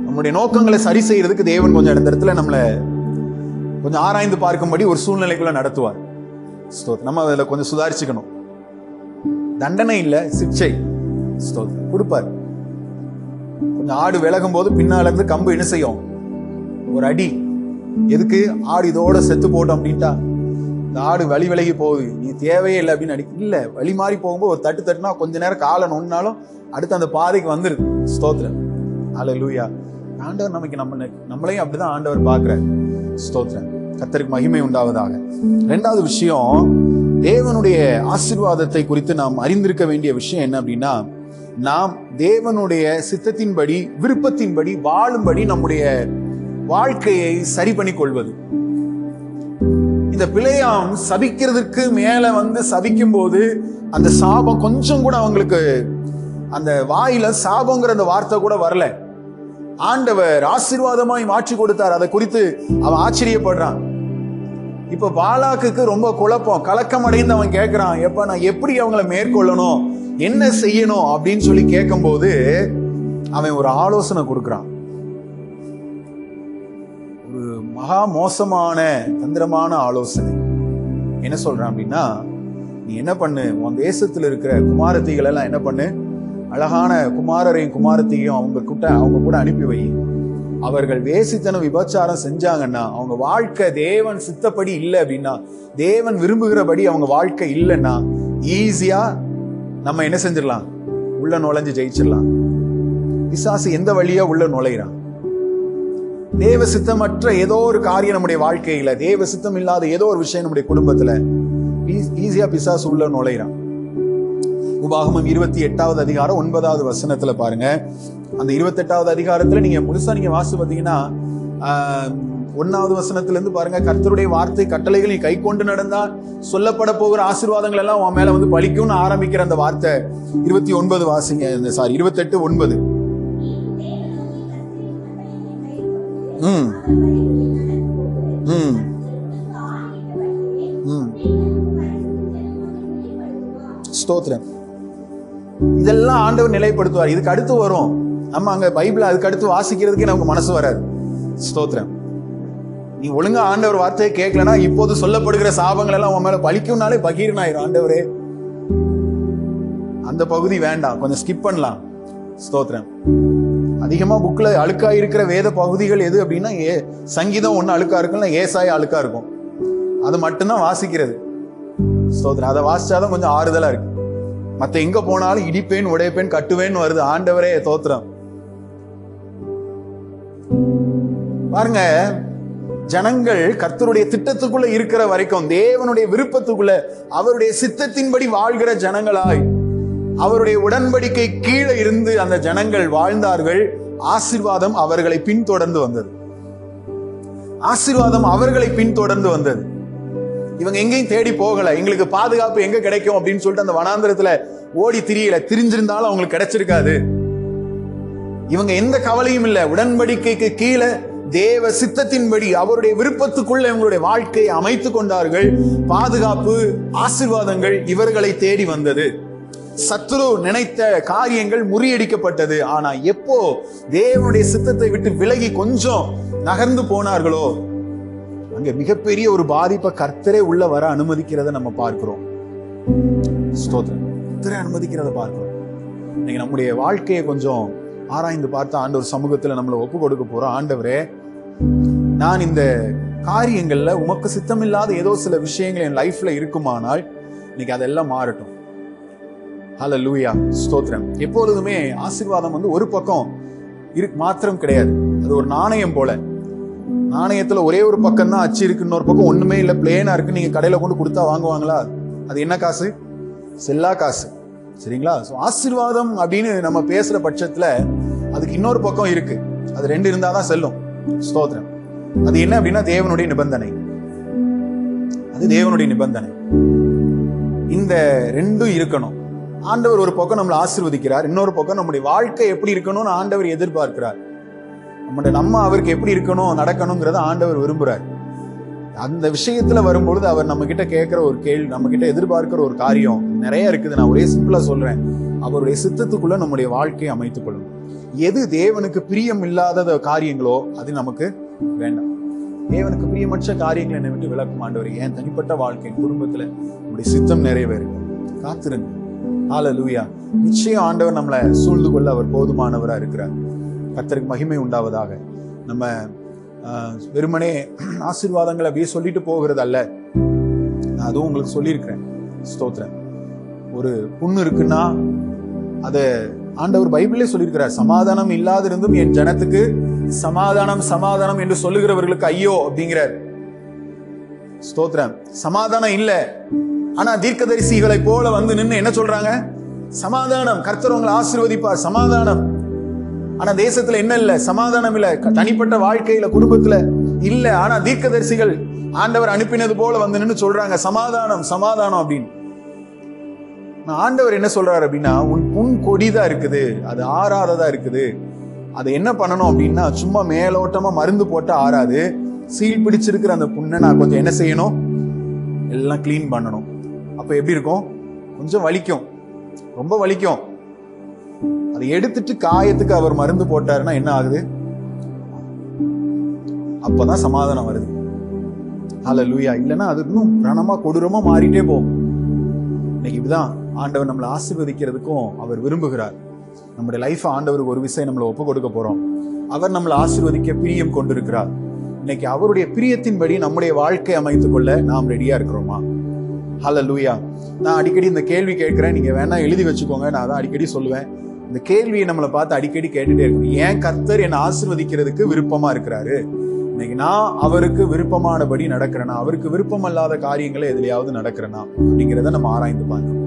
நம்முடைய நோக்கங்களை சரி செய்யறதுக்கு தேவன் கொஞ்சம் இந்த இடத்துல நம்மளை கொஞ்சம் ஆராய்ந்து பார்க்கும்படி ஒரு சூழ்நிலைக்குள்ள நடத்துவார். நம்ம அதுல கொஞ்சம் சுதாரிச்சுக்கணும். தண்டனை இல்ல, சிக்ஷை கொடுப்பார். கொஞ்சம் ஆடு விலகும் போது பின்னால இருந்து கம்பு என்ன செய்யும்? ஒரு அடி. எதுக்கு? ஆடு இதோட செத்து போட்டோம் அப்படின்ட்டா இந்த ஆடு வழி விலகி போகுது, நீ தேவையே இல்லை அப்படின்னு அடி இல்ல. வழி மாறி போகும்போது ஒரு தட்டு தட்டுனா கொஞ்ச நேரம் காலை நொன்னாலும் அடுத்து அந்த பாதைக்கு வந்துருது. ஸ்தோத்திரம். அல்லேலூயா. ஆண்டவர் நம்மளையும் அப்படிதான் ஆண்டவர் பார்க்கிறார். ஸ்தோத்திரம். கர்த்தருக்கு மகிமை உண்டாவதாக. இரண்டாவது விஷயம், தேவனுடைய ஆசீர்வாதத்தை குறித்து நாம் அறிந்திருக்க வேண்டிய விஷயம் என்ன அப்படின்னா, நாம் தேவனுடைய சித்தத்தின்படி விருப்பத்தின்படி வாழும்படி நம்முடைய வாழ்க்கையை சரி பண்ணி கொள்வது. இந்த பிழையாம் சபிக்கிறதுக்கு மேல சபிக்கும் போது அந்த சாபம் கொஞ்சம் கூட அவங்களுக்கு அந்த வாயில சாபங்கிற அந்த வார்த்தை கூட வரல. ஆண்டவர் ஆசீர்வாதமாய் மாற்றி கொடுத்தார். அதை குறித்து அவன் ஆச்சரியப்படுறான். இப்ப பாலாக்குக்கு ரொம்ப குழப்பம், கலக்கம் அடைந்து அவன் கேட்கிறான், எப்ப நான் எப்படி அவங்கள மேற்கொள்ளணும், என்ன செய்யணும் அப்படின்னு சொல்லி கேட்கும் போது அவன் ஒரு ஆலோசனை கொடுக்கிறான். ஒரு மகா மோசமான தந்திரமான ஆலோசனை. என்ன சொல்றான் அப்படின்னா, நீ என்ன பண்ணு, உன் தேசத்துல இருக்கிற குமாரத்திகள் எல்லாம் என்ன பண்ணு, அழகான குமாரரையும் குமாரத்தையும் அவங்க கூட அனுப்பி வை. அவர்கள் வேசித்தனம் விபச்சாரம் செஞ்சாங்கன்னா, அவங்க வாழ்க்கை தேவன் சித்தப்படி இல்லை அப்படின்னா, தேவன் விரும்புகிறபடி அவங்க வாழ்க்கை இல்லைன்னா, ஈஸியா நம்ம என்ன செஞ்சிடலாம், உள்ள நுழைஞ்சு ஜெயிச்சிடலாம். பிசாசு எந்த வழியா உள்ள நுழைகிறான்? தேவ சித்தமற்ற ஏதோ ஒரு காரியம் நம்முடைய வாழ்க்கையில, தேவ சித்தம் இல்லாத ஏதோ ஒரு விஷயம் நம்முடைய குடும்பத்துல ஈஸியா பிசாசு உள்ள நுழைகிறான். உபாகமம் 28வது அதிகாரம் 9வது வசனத்துல பாருங்க. அந்த 28வது அதிகாரத்துல நீங்க முழுசா வாசி பார்த்தீங்கன்னா 1வது வசனத்துல இருந்து பாருங்க, கர்த்தருடைய வார்த்தை கட்டளைகளை கை கொண்டு நடந்தால் சொல்லப்பட போகிற ஆசீர்வாதங்கள் எல்லாம் உன் மேல பலிக்கும்னு ஆரம்பிக்கிற அந்த வார்த்தை 29 வாசிங்க. 28:9. ஸ்தோத்திரம். இதெல்லாம் ஆண்டவர் நிலைப்படுத்துவார். இதுக்கு அடுத்து வரும், நம்ம அங்க பைபிள் அதுக்கு அடுத்து வாசிக்கிறதுக்கே நமக்கு மனசு வராது. ஸ்தோத்திரம். நீ ஒழுங்கா ஆண்டவர் வார்த்தையை கேட்கலன்னா இப்போது சொல்லப்படுகிற சாபங்கள் எல்லாம் உன் மேல பலிக்கும்னாலே பகீரனாயிரும். ஆண்டவரே அந்த பகுதி வேண்டாம், கொஞ்சம் ஸ்கிப் பண்ணலாம். ஸ்தோத்திரம். அதிகமா புக்ல அழுக்கா இருக்கிற வேத பகுதிகள் எது அப்படின்னா, சங்கீதம் ஒண்ணு அழுக்கா இருக்குன்னா ஏசாயா அழுக்கா இருக்கும். அது மட்டும்தான் வாசிக்கிறது. ஸ்தோத்திரம். அதை வாசிச்சாதான் கொஞ்சம் ஆறுதலா இருக்கு. மத்த எங்க போனாலும் இடிப்பேன் உடைப்பேன் கட்டுவேன்னு வருது. ஆண்டவரே தோத்திரம். பாருங்க, ஜனங்கள் கர்த்தருடைய திட்டத்துக்குள்ள இருக்கிற வரைக்கும், தேவனுடைய விருப்பத்துக்குள்ள அவருடைய சித்தத்தின்படி வாழ்கிற ஜனங்களாய் அவருடைய உடன்படிக்கை கீழே இருந்து அந்த ஜனங்கள் வாழ்ந்தார்கள். ஆசீர்வாதம் அவர்களை பின்தொடர்ந்து வந்தது. ஆசீர்வாதம் அவர்களை பின்தொடர்ந்து வந்தது. இவங்க எங்கேயும் தேடி போகல. எங்களுக்கு பாதுகாப்பு எங்க கிடைக்கும் அப்படின்னு சொல்லிட்டு அந்த வனாந்திரத்துல ஓடி திரிஞ்சிருந்தாலும் அவங்களுக்கு கிடைச்சிருக்காது. இவங்க எந்த கவலையும் இல்லை. உடன்படிக்கைக்கு கீழே தேவ சித்தத்தின்படி அவருடைய விருப்பத்துக்குள்ள இவங்களுடைய வாழ்க்கையை அமைத்து கொண்டார்கள். பாதுகாப்பு, ஆசீர்வாதங்கள் இவர்களை தேடி வந்தது. சத்துரு நினைத்த காரியங்கள் முறியடிக்கப்பட்டது. ஆனா எப்போ தேவனுடைய சித்தத்தை விட்டு விலகி கொஞ்சம் நகர்ந்து போனார்களோ, அங்க மிகப்பெரிய ஒரு பாதிப்பை கர்த்தரே உள்ள வர அனுமதிக்கிறத நம்ம பார்க்கிறோம். ஸ்தோத்திரம். கர்த்தரே அனுமதிக்கிறத பார்க்கிறோம். இன்னைக்கு நம்முடைய வாழ்க்கையை கொஞ்சம் ஆராய்ந்து பார்த்து ஆண்டவர் சமூகத்துல நம்மளை ஒப்பு கொடுக்க போறோம். ஆண்டவரே, நான் இந்த காரியங்கள்ல உமக்கு சித்தமில்லாத ஏதோ சில விஷயங்கள் என் லைஃப்ல இருக்குமானால் இன்னைக்கு அதெல்லாம் மாறட்டும். ஹல்லேலூயா, ஸ்தோத்திரம். எப்பொழுதுமே ஆசீர்வாதம் ஒரு பக்கம் மாத்திரம் கிடையாது. அது ஒரு நாணயம் போல. நாணயத்துல ஒரே ஒரு பக்கம் தான் அச்சு இருக்கு, இன்னொரு பக்கம் ஒண்ணுமே இல்லை, பிளேனா இருக்கு. நீங்க கடையில கொண்டு கொடுத்தா வாங்குவாங்களா? அது என்ன காசு? செல்லா காசு. சரிங்களா? ஆசீர்வாதம் அப்படின்னு நம்ம பேசுற பட்சத்துல அதுக்கு இன்னொரு பக்கம் இருக்கு. அது ரெண்டு இருந்தாதான் செல்லும். ஸ்தோத்திரம். அது என்ன அப்படின்னா தேவனுடைய நிபந்தனை. அது தேவனுடைய நிபந்தனை. இந்த ரெண்டும் இருக்கணும். ஆண்டவர் ஒரு பக்கம் நம்மளை ஆசீர்வதிக்கிறார், இன்னொரு பக்கம் நம்முடைய வாழ்க்கை எப்படி இருக்கணும்னு ஆண்டவர் எதிர்பார்க்கிறார். நம்ம அவருக்கு எப்படி இருக்கணும், நடக்கணுங்கிறத ஆண்டவர் விரும்புறார். அந்த விஷயத்துல வரும்பொழுது அவர் நம்ம கிட்ட கேட்கிற ஒரு கேள்வி, நம்ம கிட்ட எதிர்பார்க்கிற ஒரு காரியம் நிறைய இருக்குது. நான் ஒரே சிம்பிளா சொல்றேன். அவருடைய சித்தத்துக்குள்ள நம்முடைய வாழ்க்கையை அமைத்துக் கொள்ளணும். எது தேவனுக்கு பிரியம் இல்லாத காரியங்களோ அது நமக்கு வேண்டாம். தேவனுக்கு பிரியமற்ற காரியங்களை என்னை விட்டு விலக்கும் ஆண்டவர். என் தனிப்பட்ட வாழ்க்கை, குடும்பத்துல நம்முடைய சித்தம் நிறைவேறும். காத்திருங்க. ஹல்லேலூயா. நிச்சயம் ஆண்டவர் நம்மளை சூழ்ந்து கொள்ள அவர் போதுமானவரா இருக்கிறார். கர்த்தருக்கு மகிமை உண்டாவதாக. நம்ம வெறுமனே ஆசீர்வாதங்களை அப்படியே சொல்லிட்டு போகிறது அல்ல. நான் அதுவும் உங்களுக்கு சொல்லியிருக்கிறேன். ஸ்தோத்திரம். ஒரு புண்ணு இருக்குன்னா அதை ஆண்டவர் பைபிளே சொல்லியிருக்கிறார். சமாதானம் இல்லாதிருந்தும் என் ஜனத்துக்கு சமாதானம் சமாதானம் என்று சொல்லுகிறவர்களுக்கு ஐயோ அப்படிங்கிறார். ஸ்தோத்திரம். சமாதானம் இல்ல, ஆனா தீர்க்கதரிசிகளை போல நின்னு என்ன சொல்றாங்க? சமாதானம், கர்த்தர் உங்களை ஆசீர்வதிப்பார், சமாதானம். ஆனா தேசத்துல என்ன இல்ல? சமாதானம் இல்ல. தனிப்பட்ட வாழ்க்கையில, குடும்பத்துல இல்ல. ஆனா தீர்க்கதரிசிகள் ஆண்டவர் அனுப்பினது போல நின்னு சொல்றாங்க சமாதானம் சமாதானம் அப்படின்னு. ஆண்டவர் என்ன சொல்றாரு அப்படின்னா, உன் புண் கொடிதான் இருக்குது, அது ஆறாததா இருக்குது. அதை என்ன பண்ணணும் அப்படின்னா, சும்மா மேலோட்டமா மருந்து போட்டா ஆறாது. சீல் பிடிச்சிருக்கிற அந்த புண்ணை நான் கொஞ்சம் என்ன செய்யணும்? எல்லாம் கிளீன் பண்ணணும். அப்ப எப்படி இருக்கும்? கொஞ்சம் வலிக்கும், ரொம்ப வலிக்கும். அதை எடுத்துட்டு காயத்துக்கு அவர் மருந்து போட்டாருன்னா என்ன ஆகுது? அப்பதான் சமாதானம் வருது. ஹல்லேலூயா. இல்லைன்னா அது இன்னும் ரணமா கொடூரமா மாறிட்டே போகும். இன்னைக்கு இப்படிதான் ஆண்டவர் நம்மளை ஆசீர்வதிக்கிறதுக்கும் அவர் விரும்புகிறார். நம்முடைய லைஃப் ஆண்டவருக்கு ஒரு விஷயம் நம்மளை ஒப்பு கொடுக்க போறோம். அவர் நம்மளை ஆசீர்வதிக்க பிரியம் கொண்டிருக்கிறார். இன்னைக்கு அவருடைய பிரியத்தின்படி நம்முடைய வாழ்க்கை அமைத்துக் கொள்ள நாம் ரெடியா இருக்கிறோமா? ஹல்லேலூயா. நான் அடிக்கடி இந்த கேள்வி கேட்கிறேன், நீங்க வேணா எழுதி வச்சுக்கோங்க. நான் தான் அடிக்கடி சொல்லுவேன், இந்த கேள்வியை நம்மளை பார்த்து அடிக்கடி கேட்டுட்டே இருக்கணும். ஏன் கர்த்தர் என்னை ஆசீர்வதிக்கிறதுக்கு விருப்பமா இருக்கிறாரு? இன்னைக்கு நான் அவருக்கு விருப்பமானபடி நடக்கிறேனா, அவருக்கு விருப்பம் அல்லாத காரியங்களை எதுலையாவது நடக்கிறேனா அப்படிங்கிறத நம்ம ஆராய்ந்து பார்க்கணும்.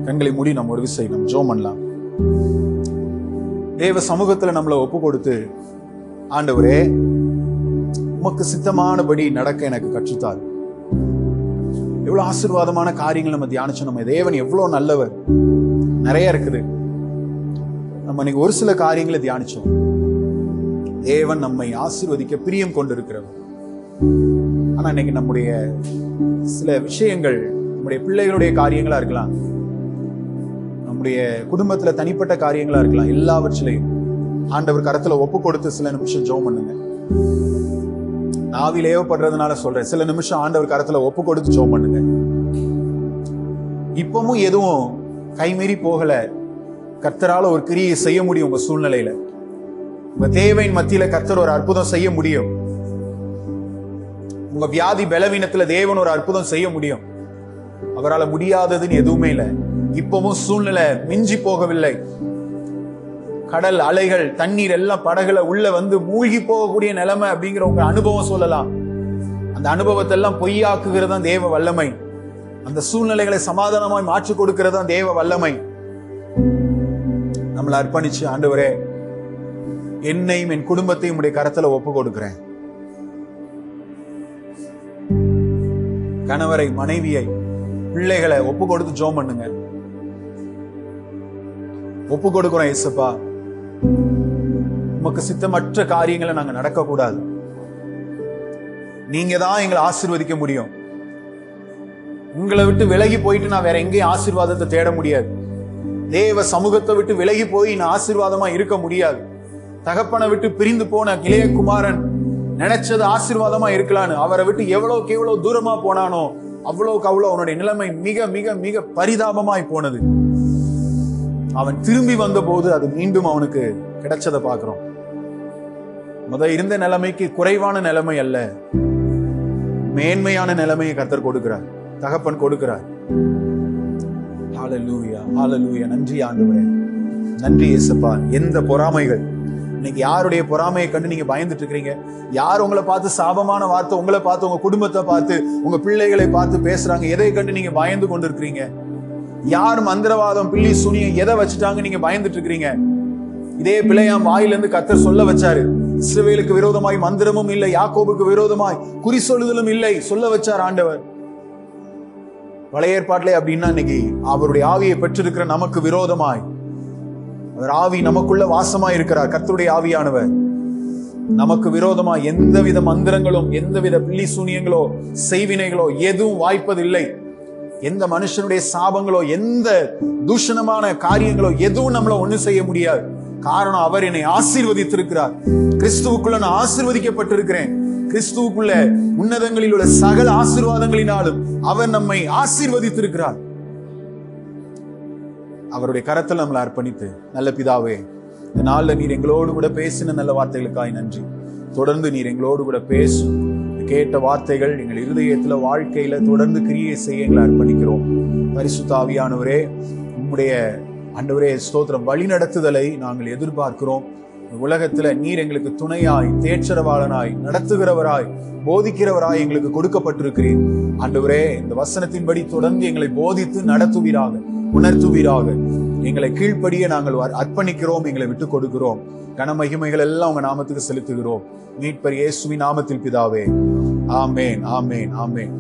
கண்களை மூடி நம்ம ஒரு விஷயம் நம்ம ஜெபம் பண்ணலாம். தேவ சமூகத்துல நம்மளை ஒப்பு கொடுத்து, ஆண்டவரே உமக்கு சித்தமானபடி நடக்க எனக்கு கற்றுத்தார். எவ்வளவு ஆசீர்வாதமான காரியங்கள் நம்ம தியானிச்சோம். நம்ம தேவன் எவ்வளவு நல்லவர், நிறைய இருக்குது. நம்ம இன்னைக்கு ஒரு சில காரியங்களை தியானிச்சோம். தேவன் நம்மை ஆசீர்வதிக்க பிரியம் கொண்டிருக்கிறவர். ஆனா இன்னைக்கு நம்முடைய சில விஷயங்கள், நம்முடைய பிள்ளைகளுடைய காரியங்களா இருக்கலாம், நம்முடைய குடும்பத்துல தனிப்பட்ட காரியங்களா இருக்கலாம், எல்லாவற்றிலையும் ஆண்டவர் கரத்துல ஒப்பு கொடுத்து சில நிமிஷம் ஜெபம் பண்ணுங்க. ஆவியில் ஏவப்படுறதுனால சொல்றேன், சில நிமிஷம் ஆண்டவர் கரத்துல ஒப்பு கொடுத்து ஜெபம் பண்ணுங்க. இப்பவும் எதுவும் கைமீறி போகல, கர்த்தரால ஒரு கிரியை செய்ய முடியும். உங்க சூழ்நிலையில, உங்க தேவையின் மத்தியில கர்த்தர் ஒரு அற்புதம் செய்ய முடியும். உங்க வியாதி பலவீனத்துல தேவன் ஒரு அற்புதம் செய்ய முடியும். அவரால் முடியாததுன்னு எதுவுமே இல்லை. இப்பவும் சூழ்நிலை மிஞ்சி போகவில்லை. கடல் அலைகள், தண்ணீர் எல்லாம் படகுல உள்ள மூழ்கி போகக்கூடிய நிலைமை அப்படிங்கிற உங்க அனுபவம் சொல்லலாம். அந்த அனுபவத்தை எல்லாம் பொய்யாக்குகிறது தான் தேவ வல்லமை. அந்த சூழ்நிலைகளை சமாதானமாய் மாற்றி கொடுக்கிறது தான் தேவ வல்லமை. நம்மளை அர்ப்பணிச்சு, ஆண்டவரே என்னையும் என் குடும்பத்தையும் உடைய கரத்துல ஒப்பு கொடுக்கிறேன். கணவரை, மனைவியை, பிள்ளைகளை ஒப்பு கொடுத்து ஜெபம் பண்ணுங்க. ஒப்பு கொடுக்கிறோம் இயேசுப்பா, உமக்கு சித்தமற்ற காரியங்களை நாங்க நடக்க கூடாது. நீங்க தான் எங்களை ஆசீர்வதிக்க முடியும். உங்களை விட்டு விலகி போயிட்டு நான் வேற எங்கேயும் ஆசீர்வாதத்தை தேட முடியாது. தேவ சமூகத்தை விட்டு விலகி போய் நான் ஆசீர்வாதமா இருக்க முடியாது. தகப்பனை விட்டு பிரிந்து போன இளைய குமாரன் நினைச்சது ஆசீர்வாதமா இருக்கலான்னு, அவரை விட்டு எவ்வளவுக்கு எவ்வளவு தூரமா போனானோ அவ்வளவுக்கு அவ்வளவு அவனுடைய நிலைமை மிக மிக மிக பரிதாபமாய் போனது. அவன் திரும்பி வந்த போது அது மீண்டும் அவனுக்கு கிடைச்சதை பார்க்கிறோம். இருந்த நிலைமைக்கு குறைவான நிலைமை அல்ல, மேன்மையான நிலைமையை கர்த்தர் கொடுக்கிறார், தகப்பன் கொடுக்கிறார். ஹalleluya ஹalleluya. நன்றி ஆண்டவரே, நன்றி இயேசுப்பா. எந்த பொறாமைகள் இன்னைக்கு யாருடைய பொறாமையை கண்டு நீங்க பயந்துட்டு இருக்கிறீங்க? யார் உங்களை பார்த்து சாபமான வார்த்தை, உங்களை பார்த்து, உங்க குடும்பத்தை பார்த்து, உங்க பிள்ளைகளை பார்த்து பேசுறாங்க? எதை கண்டு நீங்க பயந்து கொண்டு இருக்கிறீங்க? யார் மந்திரவாதம், பில்லி சுனியம் எதை வச்சுட்டாங்க நீங்க பயந்துட்டு இருக்கிறீங்க? இதே பிள்ளையாம் வாயிலிருந்து கர்த்தர் சொல்ல வச்சாரு. இஸ்ரவேலுக்கு விரோதமாய் மந்திரமும் இல்லை, யாக்கோபுக்கு விரோதமாய் குறி சொல்லுதலும் இல்லை சொல்ல வச்சார் ஆண்டவர். பழைய ஏற்பாட்டிலே அப்படின்னா இன்னைக்கு அவருடைய ஆவியை பெற்றிருக்கிற நமக்கு விரோதமாய் அவர் ஆவி நமக்குள்ள வாசமாய் இருக்கிறார். கர்த்தருடைய ஆவியானவர் நமக்கு விரோதமா எந்தவித மந்திரங்களும், எந்தவித பில்லி சூனியங்களோ, செய்வினைகளோ எதுவும் வாய்ப்பதில்லை. எந்த மனுஷனுடைய சாபங்களோ, எந்த தூஷணமான காரியங்களோ எதுவும் நம்மள ஒண்ணு செய்ய முடியாது. காரணம், அவர் என்னை ஆசீர்வதித்திருக்கிறார். கிறிஸ்துவுக்குள்ள நான் ஆசீர்வதிக்கப்பட்டிருக்கிறேன். கிறிஸ்துவுக்குள்ள உன்னதங்களில் உள்ள சகல ஆசீர்வாதங்களினாலும் அவர் நம்மை ஆசீர்வதித்திருக்கிறார். அவருடைய கரத்தில் நம்மளை அர்ப்பணித்து, நல்ல பிதாவே, இந்த நாள்ல நீர் எங்களோடு கூட பேசின நல்ல வார்த்தைகளுக்காய் நன்றி. தொடர்ந்து நீர் எங்களோடு கூட பேசும். கேட்ட வார்த்தைகள் எங்கள் இருதயத்துல, வாழ்க்கையில தொடர்ந்து கிரியை செய்ய எங்களை அர்ப்பணிக்கிறோம். பரிசுத்த ஆவியானவரே, உம்முடைய ஆண்டவரே ஸ்தோத்திரம், வழி நடத்துதலை நாங்கள் எதிர்பார்க்கிறோம். உலகத்துல நீர் எங்களுக்கு துணையாய், தேற்றரவாளனாய், நடத்துகிறவராய், போதிக்கிறவராய் எங்களுக்கு கொடுக்கப்பட்டிருக்கிறீர். ஆண்டவரே, இந்த வசனத்தின்படி தொடர்ந்து எங்களை போதித்து நடத்துவீராக, உணர்த்துவீராக. எங்களை கீழ்ப்படியே நாங்கள் அர்ப்பணிக்கிறோம், எங்களை விட்டுக் கொடுக்கிறோம். கனமகிமைகள் எல்லாம் உங்க நாமத்துக்கு செலுத்துகிறோம். மீட்பர் இயேசுவின் நாமத்தில் பிதாவே, ஆமேன் ஆமேன் ஆமேன்.